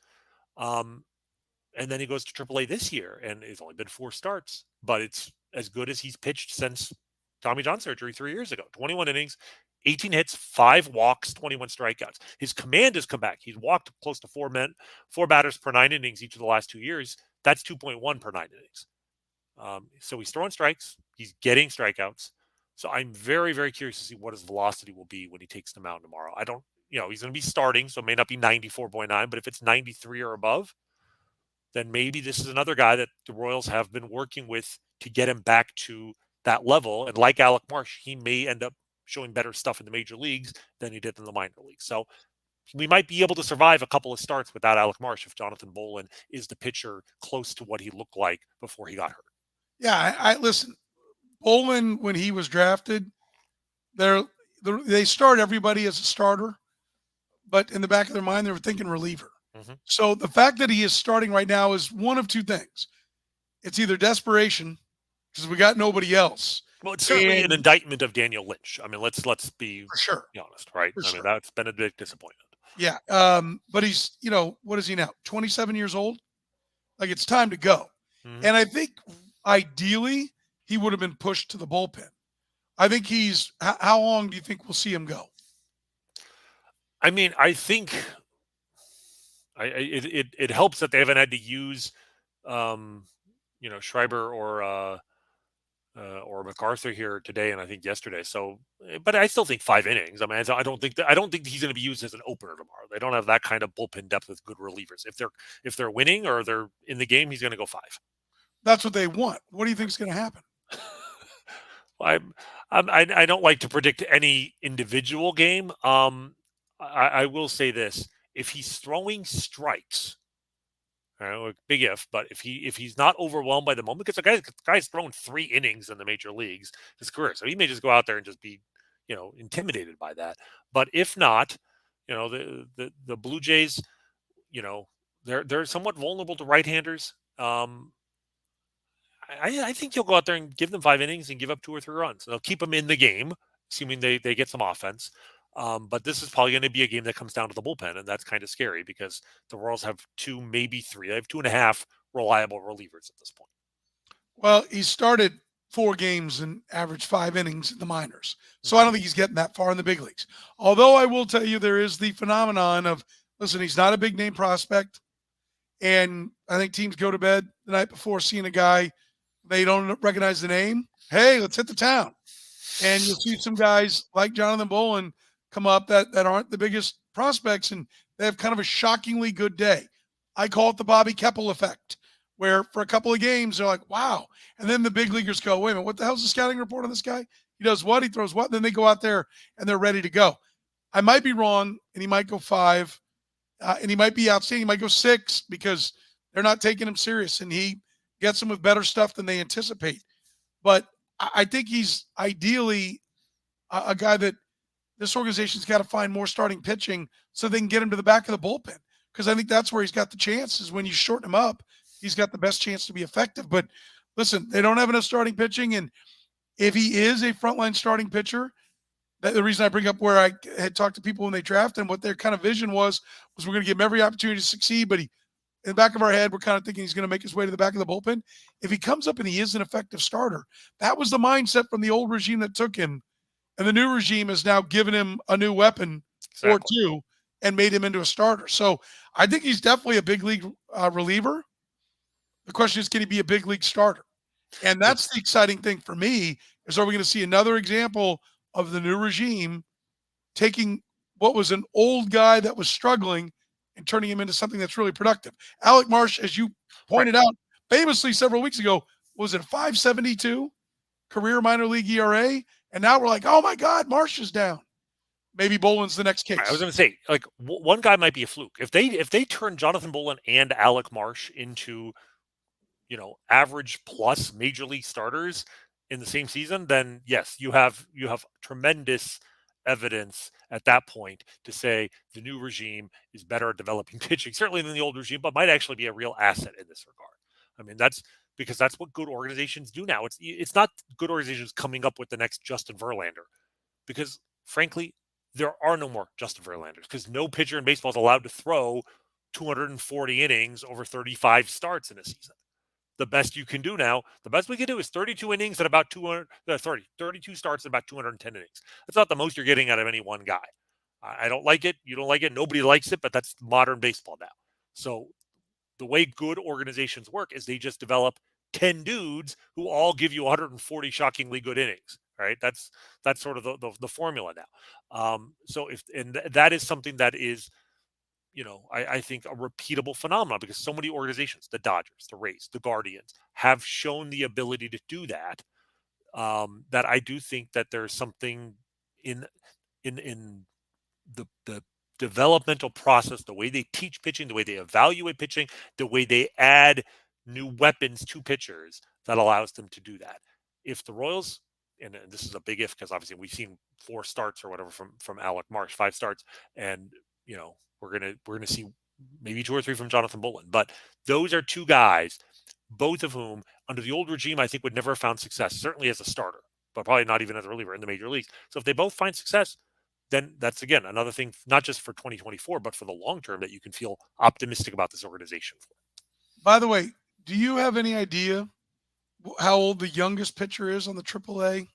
And then he goes to AAA this year, and it's only been 4 starts, but it's as good as he's pitched since Tommy John surgery 3 years ago. 21 innings, 18 hits, 5 walks, 21 strikeouts. His command has come back. He's walked close to 4 batters per 9 innings each of the last 2 years. That's 2.1 per 9 innings. So he's throwing strikes. He's getting strikeouts. So I'm very, very curious to see what his velocity will be when he takes the mound tomorrow. I don't, he's going to be starting, so it may not be 94.9, but if it's 93 or above, then maybe this is another guy that the Royals have been working with to get him back to that level. And like Alec Marsh, he may end up showing better stuff in the major leagues than he did in the minor leagues. So we might be able to survive a couple of starts without Alec Marsh if Jonathan Bowlan is the pitcher close to what he looked like before he got hurt. Yeah, I listen. Bowlan, when he was drafted, they start everybody as a starter, but in the back of their mind, they were thinking reliever. Mm-hmm. So the fact that he is starting right now is one of two things. It's either desperation because we got nobody else. Well, it's certainly an indictment of Daniel Lynch. I mean, let's be for sure honest, right? For sure. That's been a big disappointment. Yeah, but he's what is he now? 27 years old. Like it's time to go. Mm-hmm. And I think ideally he would have been pushed to the bullpen. I think how long do you think we'll see him go? I mean, I think it helps that they haven't had to use, Schreiber or MacArthur here today, and I think yesterday. So, but I still think 5 innings. I mean, I don't think he's going to be used as an opener tomorrow. They don't have that kind of bullpen depth with good relievers. If they're winning or they're in the game, he's going to go 5. That's what they want. What do you think is going to happen? I don't like to predict any individual game. I will say this: if he's throwing strikes, big if, but if he's not overwhelmed by the moment, because the guy's thrown 3 innings in the major leagues his career, so he may just go out there and just be, intimidated by that. But if not, the Blue Jays, they're somewhat vulnerable to right-handers. I think he'll go out there and give them 5 innings and give up 2 or 3 runs. They'll keep them in the game, assuming they get some offense. But this is probably going to be a game that comes down to the bullpen, and that's kind of scary because the Royals have 2, maybe 3. They have 2.5 reliable relievers at this point. Well, he started 4 games and averaged 5 innings in the minors. So I don't think he's getting that far in the big leagues. Although I will tell you there is the phenomenon of, listen, he's not a big name prospect. And I think teams go to bed the night before seeing a guy they don't recognize the name. Hey, let's hit the town. And you'll see some guys like Jonathan Bowlan come up that aren't the biggest prospects, and they have kind of a shockingly good day. I call it the Bobby Keppel effect, where for a couple of games, they're like, wow. And then the big leaguers go, wait a minute, what the hell's the scouting report on this guy? He does what? He throws what? And then they go out there, and they're ready to go. I might be wrong, and he might go 5, and he might be outstanding. He might go 6 because they're not taking him serious, and he gets them with better stuff than they anticipate. But I think he's ideally a guy that this organization's got to find more starting pitching so they can get him to the back of the bullpen, because I think that's where he's got the chances. When you shorten him up, he's got the best chance to be effective. But listen, they don't have enough starting pitching, and if he is a frontline starting pitcher, the reason I bring up where I had talked to people when they drafted him, what their kind of vision was we're going to give him every opportunity to succeed, but in the back of our head, we're kind of thinking he's going to make his way to the back of the bullpen. If he comes up and he is an effective starter, that was the mindset from the old regime that took him. And the new regime has now given him a new weapon or 2 and made him into a starter. So I think he's definitely a big league reliever. The question is, can he be a big league starter? And that's the exciting thing for me, is are we going to see another example of the new regime taking what was an old guy that was struggling and turning him into something that's really productive? Alec Marsh, as you pointed out famously several weeks ago, was it 5.72 career minor league ERA? And now we're like, oh my God, Marsh is down. Maybe Boland's the next case. I was going to say, like, one guy might be a fluke. If they turn Jonathan Bowlan and Alec Marsh into, average plus major league starters in the same season, then yes, you have tremendous evidence at that point to say the new regime is better at developing pitching, certainly than the old regime, but might actually be a real asset in this regard. I mean, that's because that's what good organizations do now. It's not good organizations coming up with the next Justin Verlander, because frankly, there are no more Justin Verlanders, because no pitcher in baseball is allowed to throw 240 innings over 35 starts in a season. the best you can do now. The best we can do is 32 innings at about 32 starts at about 210 innings. That's not the most you're getting out of any one guy. I don't like it. You don't like it. Nobody likes it, but that's modern baseball now. So the way good organizations work is they just develop 10 dudes who all give you 140 shockingly good innings. Right? That's sort of the formula now. So that is something that is, I think a repeatable phenomenon, because so many organizations, the Dodgers, the Rays, the Guardians, have shown the ability to do that. That I do think that there's something in the developmental process, the way they teach pitching, the way they evaluate pitching, the way they add new weapons to pitchers that allows them to do that. If the Royals, and this is a big if, because obviously we've seen 4 starts or whatever from Alec Marsh, 5 starts, and we're gonna see maybe 2 or 3 from Jonathan Bowlan, but those are 2 guys, both of whom under the old regime I think would never have found success, certainly as a starter, but probably not even as a reliever in the major leagues. So if they both find success, then that's, again, another thing, not just for 2024, but for the long term, that you can feel optimistic about this organization for. By the way, do you have any idea how old the youngest pitcher is on the AAA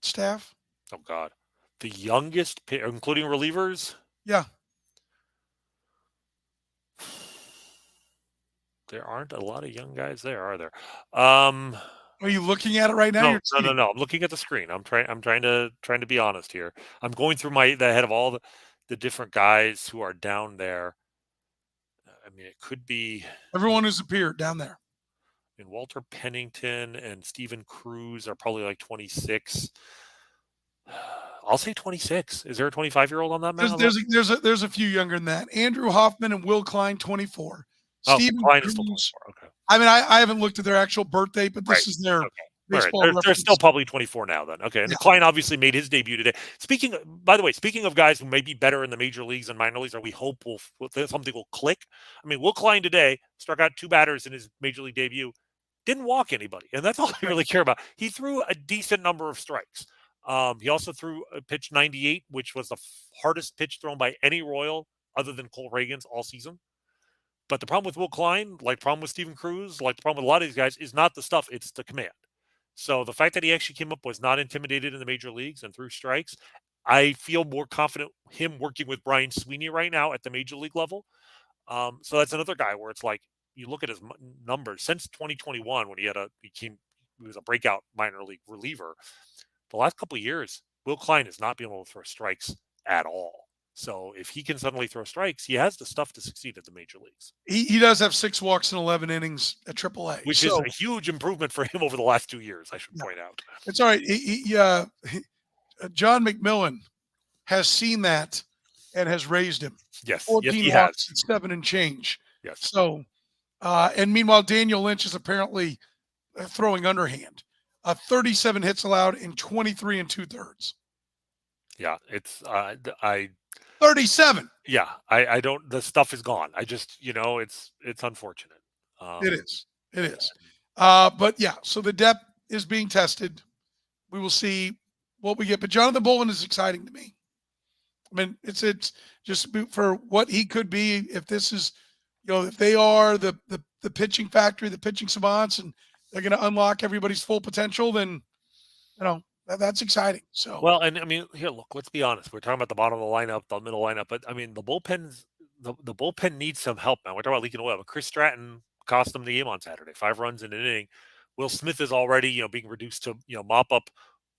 staff? Oh, God. The youngest, including relievers? Yeah. There aren't a lot of young guys there, are there? Are you looking at it right now? No. I'm looking at the screen. I'm trying to be honest here. I'm going through the head of all the different guys who are down there. I mean, it could be everyone who's appeared down there. And Walter Pennington and Steven Cruz are probably like 26. I'll say 26. Is there a 25-year-old on that man? There's a few younger than that. Andrew Hoffman and Will Klein, 24. Steven Klein is still 24. Okay. I mean, I haven't looked at their actual birthday, but this is their baseball. Right. They're still probably 24 now then. Okay. And Klein obviously made his debut today. Speaking of guys who may be better in the major leagues and minor leagues, or we hope something will click. I mean, Will Klein today struck out 2 batters in his major league debut, didn't walk anybody, and that's all I really care about. He threw a decent number of strikes. He also threw a pitch 98, which was the hardest pitch thrown by any Royal other than Cole Reagans all season. But the problem with Will Klein, like the problem with Steven Cruz, like the problem with a lot of these guys, is not the stuff, it's the command. So the fact that he actually came up, was not intimidated in the major leagues and threw strikes, I feel more confident him working with Brian Sweeney right now at the major league level. So that's another guy where it's like, you look at his numbers since 2021 when he was a breakout minor league reliever. The last couple of years, Will Klein has not been able to throw strikes at all. So if he can suddenly throw strikes, he has the stuff to succeed at the major leagues. He does have 6 walks in 11 innings at AAA, which is a huge improvement for him over the last 2 years, I should point out. It's all right. John McMillan has seen that and has raised him. Yes, 14 he walks has. and 7 and change. Yes. So, and meanwhile, Daniel Lynch is apparently throwing underhand. 37 hits allowed in 23 2/3. Yeah, it's 37. Yeah, I don't. The stuff is gone. I just, it's unfortunate. It is. But yeah, so the depth is being tested. We will see what we get. But Jonathan Bowlan is exciting to me. I mean, it's just for what he could be if this is, if they are the pitching factory, the pitching savants, and they're going to unlock everybody's full potential, then, that's exciting. So, well, and I mean, here, look, let's be honest. We're talking about the bottom of the lineup, the middle lineup, but I mean, the bullpen needs some help, man. We're talking about leaking oil, but Chris Stratton cost them the game on Saturday, 5 runs in an inning. Will Smith is already, being reduced to, mop up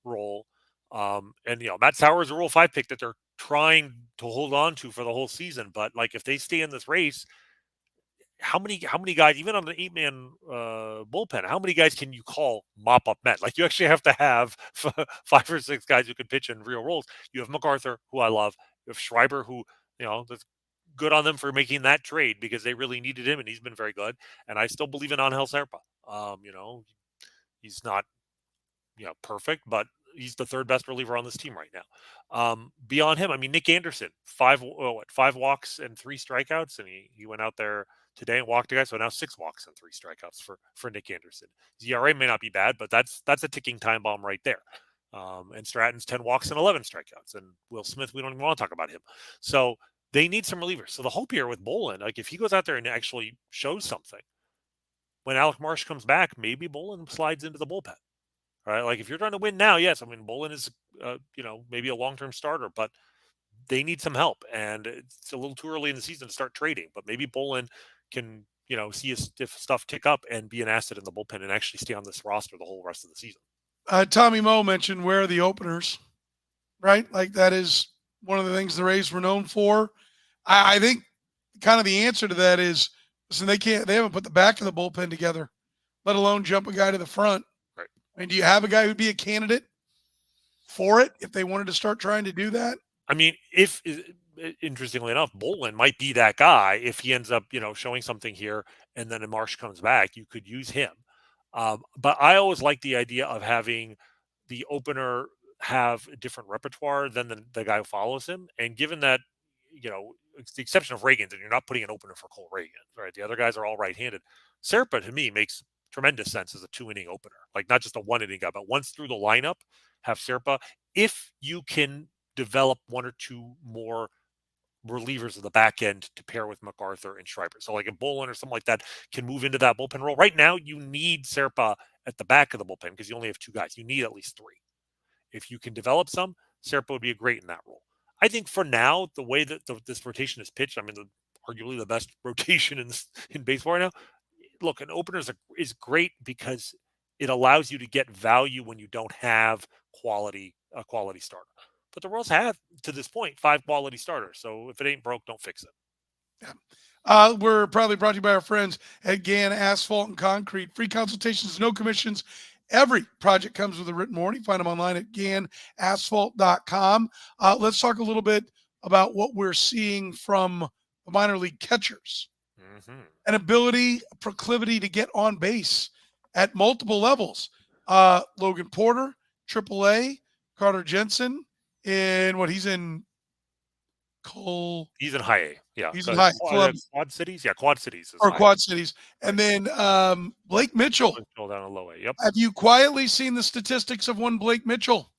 role. And Matt Sauer is a Rule 5 pick that they're trying to hold on to for the whole season. But like, if they stay in this race, how many guys, even on the 8-man bullpen, how many guys can you call mop up men? Like, you actually have to have 5 or 6 guys who can pitch in real roles. You have MacArthur, who I love. You have Schreiber, who, that's good on them for making that trade because they really needed him, and he's been very good. And I still believe in Angel Serpa. He's not, perfect, but he's the 3rd best reliever on this team right now. Beyond him, I mean, Nick Anderson, 5 walks and 3 strikeouts, and he went out there today and walked a guy, so now 6 walks and 3 strikeouts for Nick Anderson. His ERA may not be bad, but that's a ticking time bomb right there. And Stratton's 10 walks and 11 strikeouts, and Will Smith, we don't even want to talk about him. So they need some relievers. So the hope here with Bowlan, like if he goes out there and actually shows something, when Alec Marsh comes back, maybe Bowlan slides into the bullpen. Right? Like if you're trying to win now, yes, I mean Bowlan is maybe a long-term starter, but they need some help, and it's a little too early in the season to start trading. But maybe Bowlan can see if stuff tick up and be an asset in the bullpen and actually stay on this roster the whole rest of the season. Tommy Moe mentioned where are the openers, right? Like that is one of the things the Rays were known for. I think kind of the answer to that is, listen, they haven't put the back of the bullpen together, let alone jump a guy to the front. Right. I mean, do you have a guy who'd be a candidate for it if they wanted to start trying to do that? I mean, if interestingly enough, Bowlan might be that guy if he ends up, showing something here and then Marsh comes back, you could use him. But I always like the idea of having the opener have a different repertoire than the guy who follows him. And given that, it's the exception of Reagan's, and you're not putting an opener for Cole Reagan, right? The other guys are all right-handed. Serpa, to me, makes tremendous sense as a 2-inning opener, like not just a 1-inning guy, but once through the lineup, have Serpa. If you can develop one or two more relievers of the back end to pair with MacArthur and Schreiber. So like a Bowlan or something like that can move into that bullpen role. Right now, you need Serpa at the back of the bullpen because you only have two guys. You need at least three. If you can develop some, Serpa would be great in that role. I think for now, the way that this rotation is pitched, I mean, arguably the best rotation in baseball right now. Look, an opener is great because it allows you to get value when you don't have a quality starter. But the Royals have, to this point, 5 quality starters. So if it ain't broke, don't fix it. Yeah. We're proudly brought to you by our friends at Gann Asphalt and Concrete. Free consultations, no commissions. Every project comes with a written warranty. Find them online at GannAsphalt.com. Let's talk a little bit about what we're seeing from the minor league catchers. Mm-hmm. An ability, a proclivity to get on base at multiple levels. Logan Porter, AAA, Carter Jensen, and he's in Cole. He's in high A. Yeah. He's in high Quad Cities. Yeah, Quad Cities. Or Quad Cities. And then Blake Mitchell. Down in low A. Yep. Have you quietly seen the statistics of one Blake Mitchell?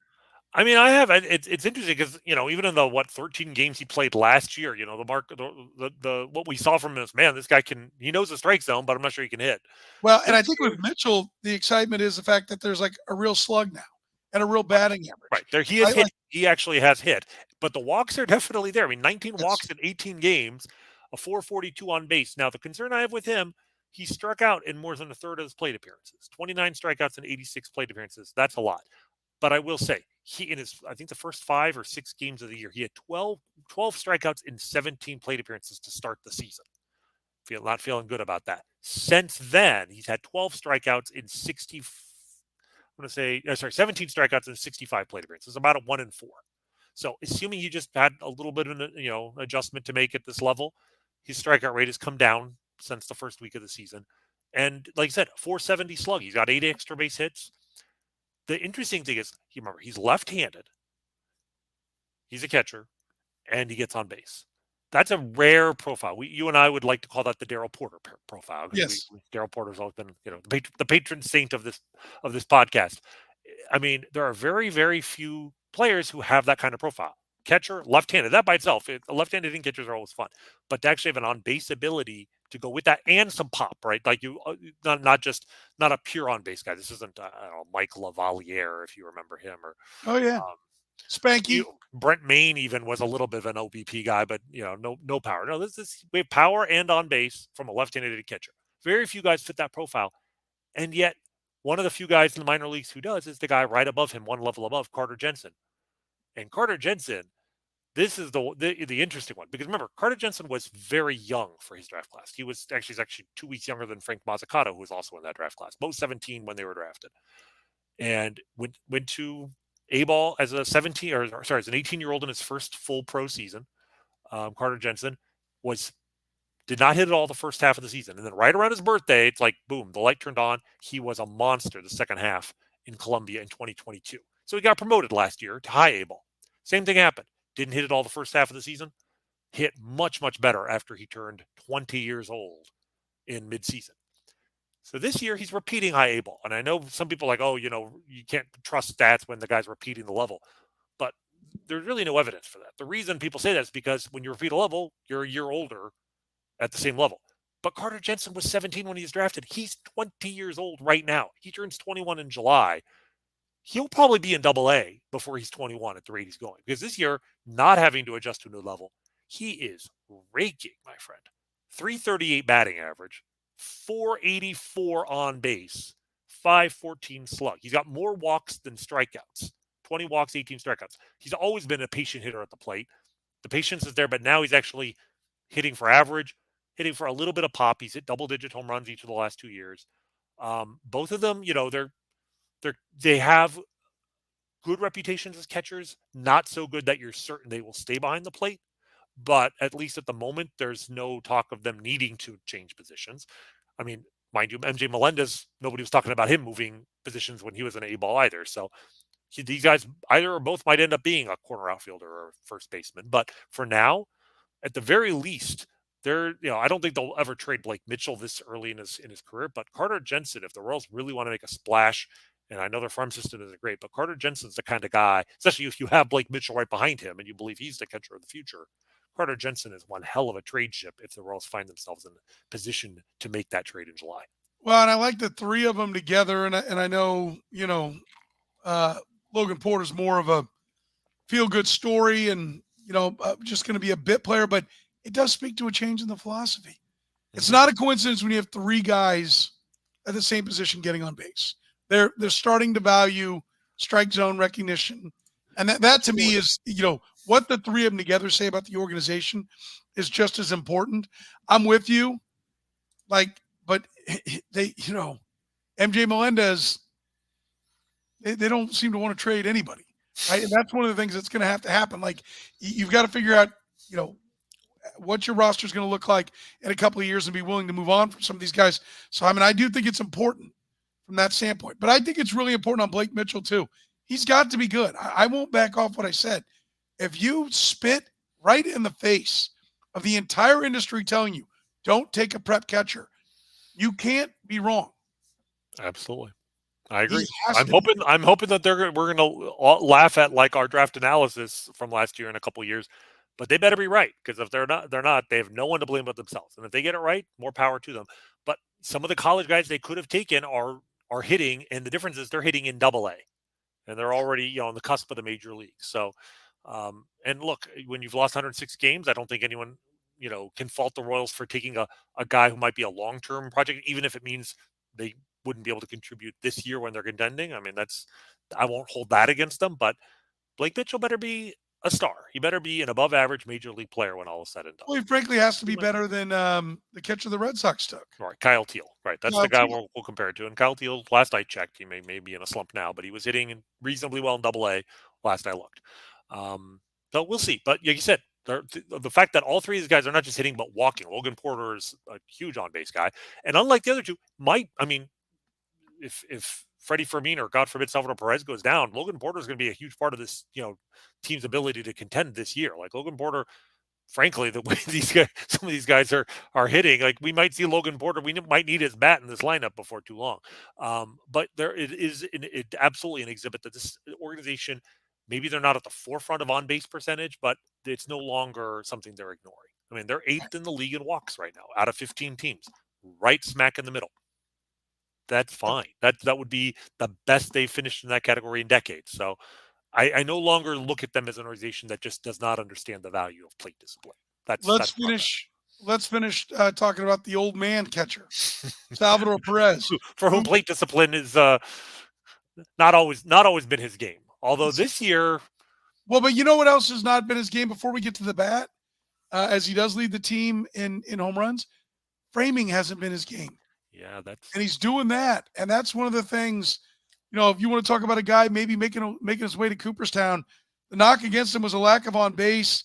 I mean, I have. It's interesting because even in the 13 games he played last year, the what we saw from him is, man, this guy he knows the strike zone, but I'm not sure he can hit. Well, and I think with Mitchell, the excitement is the fact that there's like a real slug now and a real batting average. Right there, he has hit. He actually has hit, but the walks are definitely there. I mean, 19 walks in 18 games, a 442 on base. Now, the concern I have with him, he struck out in more than a third of his plate appearances. 29 strikeouts in 86 plate appearances. That's a lot. But I will say, I think the first 5 or 6 games of the year, he had 12 strikeouts in 17 plate appearances to start the season. Not feeling good about that. Since then, he's had 12 strikeouts in 17 strikeouts in 65 plate appearances. About a 1 in 4. So assuming you just had a little bit of an adjustment to make at this level, his strikeout rate has come down since the first week of the season. And like I said, 470 slug. He's got 8 extra base hits. The interesting thing is, he's left-handed. He's a catcher, and he gets on base. That's a rare profile. You and I would like to call that the Darryl Porter profile. Yes, Darryl Porter's always been, the patron saint of this podcast. I mean, there are very, very few players who have that kind of profile. Catcher, left-handed. That by itself, left-handed hitting catchers are always fun. But to actually have an on-base ability to go with that and some pop, right? Like not a pure on-base guy. This isn't Mike Lavalier, if you remember him, or Spanky. Brent Maine even was a little bit of an OBP guy, but no power. No, we have power and on base from a left-handed catcher. Very few guys fit that profile, and yet one of the few guys in the minor leagues who does is the guy right above him, one level above, Carter Jensen. And Carter Jensen, this is the interesting one, because remember, Carter Jensen was very young for his draft class. He's actually 2 weeks younger than Frank Mazzucato, who was also in that draft class. Both 17 when they were drafted, and went to A-ball as an 18-year-old in his first full pro season. Carter Jensen did not hit at all the first half of the season, and then right around his birthday, it's like boom, the light turned on. He was a monster the second half in Columbia in 2022. So he got promoted last year to high A-ball. Same thing happened. Didn't hit it all the first half of the season. Hit much, much better after he turned 20 years old in midseason. So this year he's repeating high A-ball. And I know some people are like, you can't trust stats when the guy's repeating the level. But there's really no evidence for that. The reason people say that is because when you repeat a level, you're a year older at the same level. But Carter Jensen was 17 when he was drafted. He's 20 years old right now. He turns 21 in July. He'll probably be in Double-A before he's 21 at the rate he's going. Because this year, not having to adjust to a new level, he is raking, my friend. 338 batting average, 484 on base, 514 slug. He's got more walks than strikeouts. 20 walks, 18 strikeouts. He's always been a patient hitter at the plate. The patience is there, but now he's actually hitting for average, hitting for a little bit of pop. He's hit double-digit home runs each of the last 2 years. Both of them, they have good reputations as catchers, not so good that you're certain they will stay behind the plate. But at least at the moment, there's no talk of them needing to change positions. I mean, mind you, MJ Melendez, nobody was talking about him moving positions when he was an A-ball either. So these guys, either or both, might end up being a corner outfielder or first baseman. But for now, at the very least, I don't think they'll ever trade Blake Mitchell this early in his career. But Carter Jensen, if the Royals really want to make a splash, and I know their farm system isn't great, but Carter Jensen's the kind of guy, especially if you have Blake Mitchell right behind him and you believe he's the catcher of the future. Carter Jensen is one hell of a trade chip if the Royals find themselves in a position to make that trade in July. Well, and I like the three of them together, and I know, Logan Porter's more of a feel-good story and, just going to be a bit player, but it does speak to a change in the philosophy. It's not a coincidence when you have three guys at the same position getting on base. They're starting to value strike zone recognition. And that to me is, what the three of them together say about the organization is just as important. I'm with you. But they, MJ Melendez, they don't seem to want to trade anybody. Right? And that's one of the things that's going to happen. Like, you've got to figure out, what your roster is going to look like in a couple of years and be willing to move on from some of these guys. So, I do think it's important from that standpoint. But I think it's really important on Blake Mitchell, too. He's got to be good. I won't back off what I said. If you spit right in the face of the entire industry telling you, don't take a prep catcher, you can't be wrong. Absolutely. I agree. I'm hoping that we're going to laugh at like our draft analysis from last year in a couple of years, but they better be right, because if they're not, they have no one to blame but themselves. And if they get it right, more power to them. But some of the college guys they could have taken are hitting, and the difference is they're hitting in Double-A, and they're already on the cusp of the major league. So, and look, when you've lost 106 games, I don't think anyone can fault the Royals for taking a guy who might be a long-term project, even if it means they wouldn't be able to contribute this year when they're contending. I mean, I won't hold that against them, but Blake Mitchell better be a star. He better be an above-average major league player when all is said and done. Well, he frankly has to be better than the catcher the Red Sox took. Right, Kyle Teal. Right, that's the guy we'll compare it to. And Kyle Teal, last I checked, he may be in a slump now, but he was hitting reasonably well in Double-A last I looked. So we'll see. But like you said, the fact that all three of these guys are not just hitting but walking. Logan Porter is a huge on-base guy, and unlike the other two, if Freddie Fermin or, God forbid, Salvador Perez goes down, Logan Porter is going to be a huge part of this, team's ability to contend this year. Like Logan Porter, frankly, the way some of these guys are hitting, like we might see Logan Porter, we might need his bat in this lineup before too long. But it is absolutely an exhibit that this organization, maybe they're not at the forefront of on-base percentage, but it's no longer something they're ignoring. I mean, they're 8th in the league in walks right now out of 15 teams, right smack in the middle. That's fine. That would be the best they've finished in that category in decades. So I no longer look at them as an organization that just does not understand the value of plate discipline. Let's finish talking about the old man catcher, Salvador Perez, for whom plate discipline is not always been his game. Although this year, well, but you know what else has not been his game before we get to the bat, as he does lead the team in home runs, framing hasn't been his game. Yeah, and he's doing that, and that's one of the things. If you want to talk about a guy maybe making his way to Cooperstown, the knock against him was a lack of on base.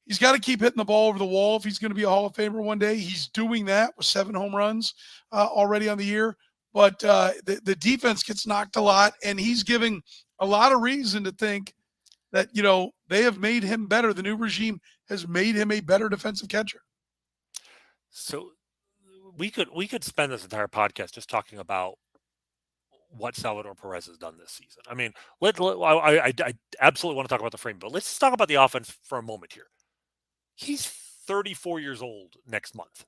He's got to keep hitting the ball over the wall if he's going to be a Hall of Famer one day. He's doing that with 7 home runs already on the year. But the defense gets knocked a lot, and he's giving a lot of reason to think that, they have made him better. The new regime has made him a better defensive catcher. So we could spend this entire podcast just talking about what Salvador Perez has done this season. I mean, I absolutely want to talk about the frame, but let's talk about the offense for a moment here. He's 34 years old next month.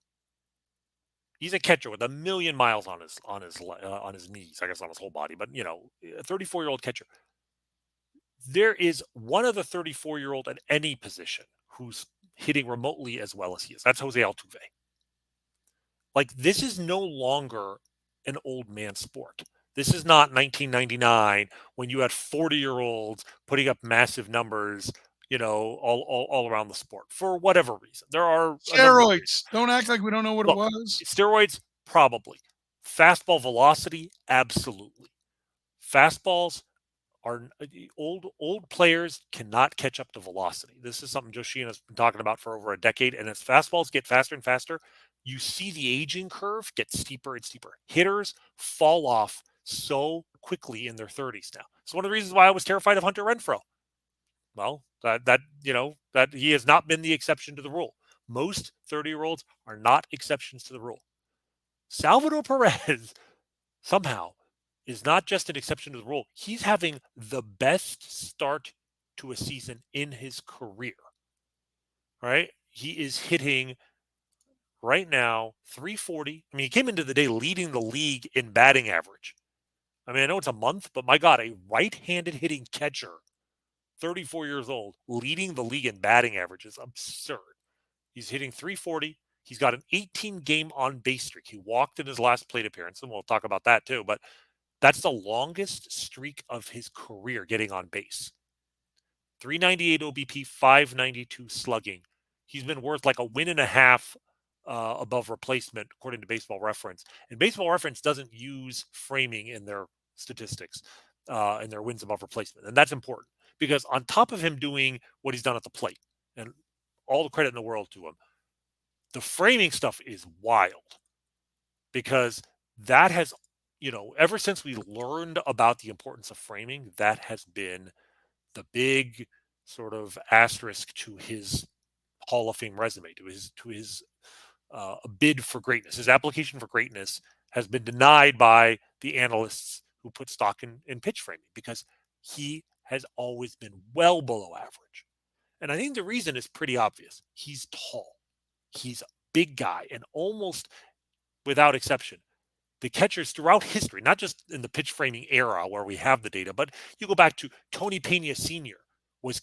He's a catcher with 1,000,000 miles on his knees, I guess on his whole body. But a 34-year-old catcher. There is one other 34-year-old at any position who's hitting remotely as well as he is. That's Jose Altuve. Like, this is no longer an old man sport. This is not 1999 when you had 40-year-olds putting up massive numbers, all around the sport for whatever reason. There are steroids. Don't act like we don't know what it was. Steroids, probably. Fastball velocity, absolutely. Fastballs are old players cannot catch up to velocity. This is something Joe Sheehan has been talking about for over a decade. And as fastballs get faster and faster, you see the aging curve get steeper and steeper. Hitters fall off so quickly in their 30s now. It's one of the reasons why I was terrified of Hunter Renfroe. Well, that he has not been the exception to the rule. Most 30-year-olds are not exceptions to the rule. Salvador Perez somehow is not just an exception to the rule. He's having the best start to a season in his career. Right? He is hitting right now 340. I mean, he came into the day leading the league in batting average. I mean, I know it's a month, but my God, a right-handed hitting catcher, 34 years old, leading the league in batting average is absurd. He's hitting 340. He's got an 18-game on-base streak. He walked in his last plate appearance, and we'll talk about that too. But that's the longest streak of his career getting on base. 398 OBP, 592 slugging. He's been worth like a win and a half above replacement, according to Baseball Reference. And Baseball Reference doesn't use framing in their statistics, in their wins above replacement. And that's important because on top of him doing what he's done at the plate, and all the credit in the world to him, the framing stuff is wild because that has, ever since we learned about the importance of framing, that has been the big sort of asterisk to his Hall of Fame resume, to his bid for greatness. His application for greatness has been denied by the analysts who put stock in pitch framing because he has always been well below average. And I think the reason is pretty obvious. He's tall. He's a big guy, and almost without exception, the catchers throughout history, not just in the pitch framing era where we have the data, but you go back to Tony Pena Sr. was,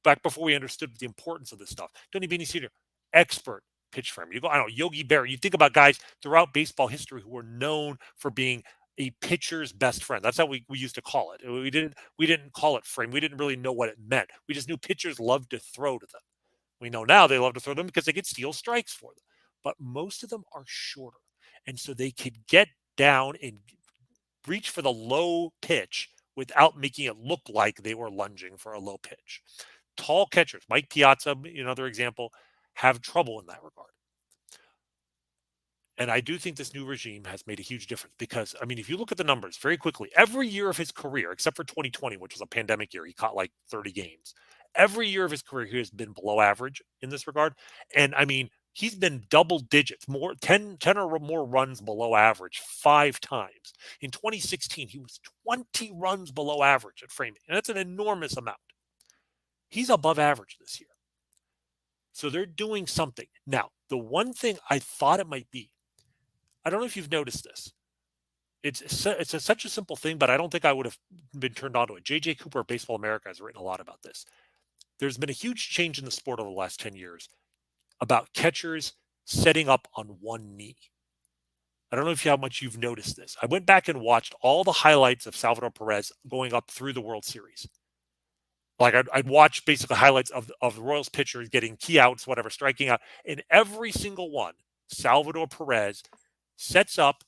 back before we understood the importance of this stuff. Tony Pena Sr., expert pitch framer. You go, Yogi Berra. You think about guys throughout baseball history who were known for being a pitcher's best friend. That's how we used to call it. We didn't call it frame. We didn't really know what it meant. We just knew pitchers loved to throw to them. We know now they love to throw them because they could steal strikes for them. But most of them are shorter. And so they could get down and reach for the low pitch without making it look like they were lunging for a low pitch. Tall catchers, Mike Piazza, another example, have trouble in that regard. And I do think this new regime has made a huge difference because, if you look at the numbers very quickly, every year of his career, except for 2020, which was a pandemic year, he caught like 30 games. Every year of his career, he has been below average in this regard. And he's been double digits, 10 or more runs below average 5 times. In 2016, he was 20 runs below average at framing. And that's an enormous amount. He's above average this year. So they're doing something. Now, the one thing I thought it might be, I don't know if you've noticed this. It's such a simple thing, but I don't think I would have been turned on to it. J.J. Cooper of Baseball America has written a lot about this. There's been a huge change in the sport over the last 10 years about catchers setting up on one knee. I don't know how much you've noticed this. I went back and watched all the highlights of Salvador Perez going up through the World Series. Like I'd watch basically highlights of the Royals pitchers getting key outs, whatever, striking out. In every single one, Salvador Perez sets up.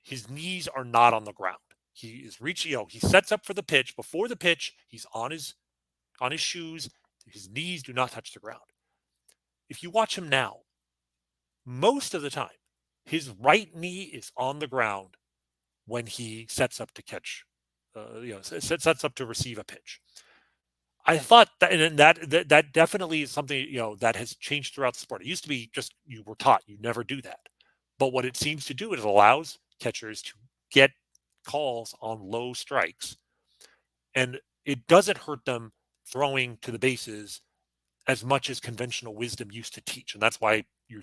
His knees are not on the ground. He is reaching, he sets up for the pitch. Before the pitch, he's on his shoes. His knees do not touch the ground. If you watch him now, most of the time, his right knee is on the ground when he sets up to catch, sets up to receive a pitch. I thought that definitely is something, that has changed throughout the sport. It used to be just you were taught you never do that. But what it seems to do is it allows catchers to get calls on low strikes. And it doesn't hurt them throwing to the bases as much as conventional wisdom used to teach. And that's why you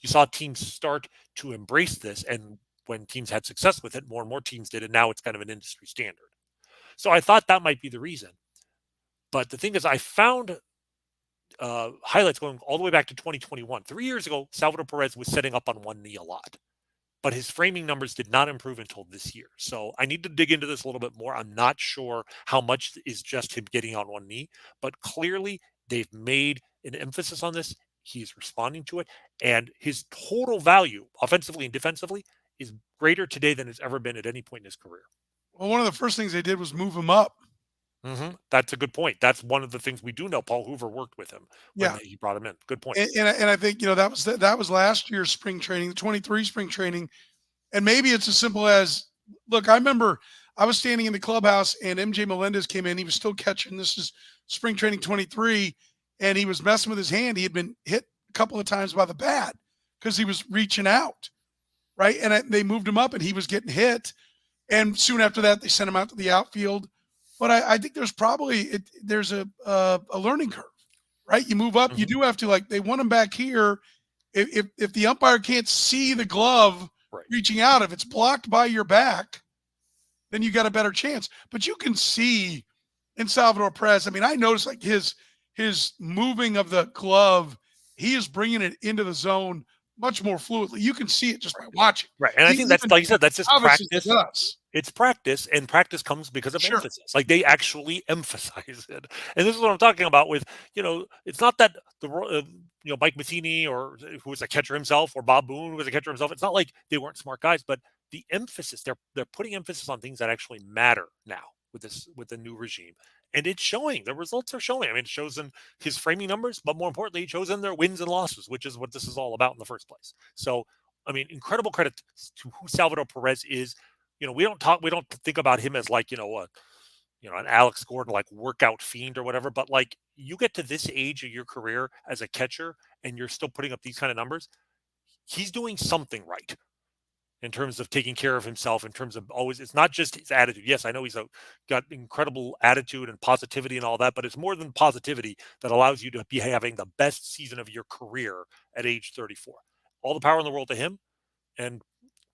saw teams start to embrace this, and when teams had success with it, more and more teams did, and now it's kind of an industry standard. So I thought that might be the reason. But the thing is, I found highlights going all the way back to 2021. 3 years ago, Salvador Perez was setting up on one knee a lot, but his framing numbers did not improve until this year. So I need to dig into this a little bit more. I'm not sure how much is just him getting on one knee, but clearly they've made an emphasis on this. He's responding to it, and his total value, offensively and defensively, is greater today than it's ever been at any point in his career. Well, one of the first things they did was move him up. That's a good point. That's one of the things we do know. Paul Hoover worked with him when he brought him in. Good point. And I think, that was last year's spring training, the 23 spring training. And maybe it's as simple as, look, I remember I was standing in the clubhouse and MJ Melendez came in. He was still catching. This is spring training 23. And he was messing with his hand. He had been hit a couple of times by the bat because he was reaching out. Right. And they moved him up and he was getting hit. And soon after that, they sent him out to the outfield. But I think there's probably there's a learning curve, right? You move up, you do have to, they want him back here. If the umpire can't see the glove reaching out, if it's blocked by your back, then you got a better chance. But you can see in Salvador Perez, I noticed his moving of the glove, he is bringing it into the zone much more fluidly. You can see it just by watching. Right. And I think that's, like you said, that's just practice. It's practice, and practice comes because of emphasis. Like, they actually emphasize it. And this is what I'm talking about with, it's not that Mike Matheny, or who was a catcher himself, or Bob Boone, who was a catcher himself. It's not like they weren't smart guys, but the emphasis, they're putting emphasis on things that actually matter now with the new regime. And it's showing. The results are showing. It shows in his framing numbers, but more importantly, it shows in their wins and losses, which is what this is all about in the first place. So, incredible credit to who Salvador Perez is. We don't think about him as an Alex Gordon, workout fiend or whatever, but you get to this age of your career as a catcher and you're still putting up these kind of numbers. He's doing something right in terms of taking care of himself, in terms of it's not just his attitude. Yes, I know he's got incredible attitude and positivity and all that, but it's more than positivity that allows you to be having the best season of your career at age 34. All the power in the world to him, and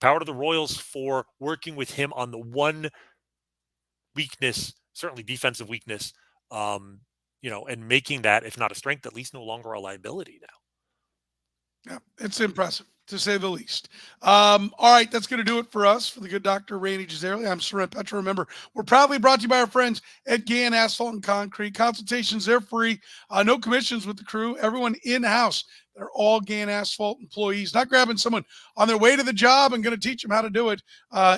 power to the Royals for working with him on the one weakness, certainly defensive weakness, and making that, if not a strength, at least no longer a liability now. Yeah, it's impressive, to say the least. All right, that's going to do it for us, for the good Dr. Rany Jazayerli. I'm Soren Petro. Remember, we're proudly brought to you by our friends at Gann Asphalt and Concrete. Consultations, they're free. No commissions with the crew. Everyone in-house. They're all Gann Asphalt employees, not grabbing someone on their way to the job and going to teach them how to do it.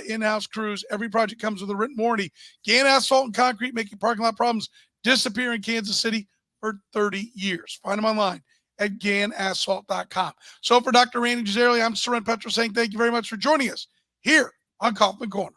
In-house crews. Every project comes with a written warranty. Gann Asphalt and Concrete, making parking lot problems disappear in Kansas City for 30 years. Find them online at GannAsphalt.com. So for Dr. Rany Jazayerli, I'm Soren Petro saying thank you very much for joining us here on Kaufman Corner.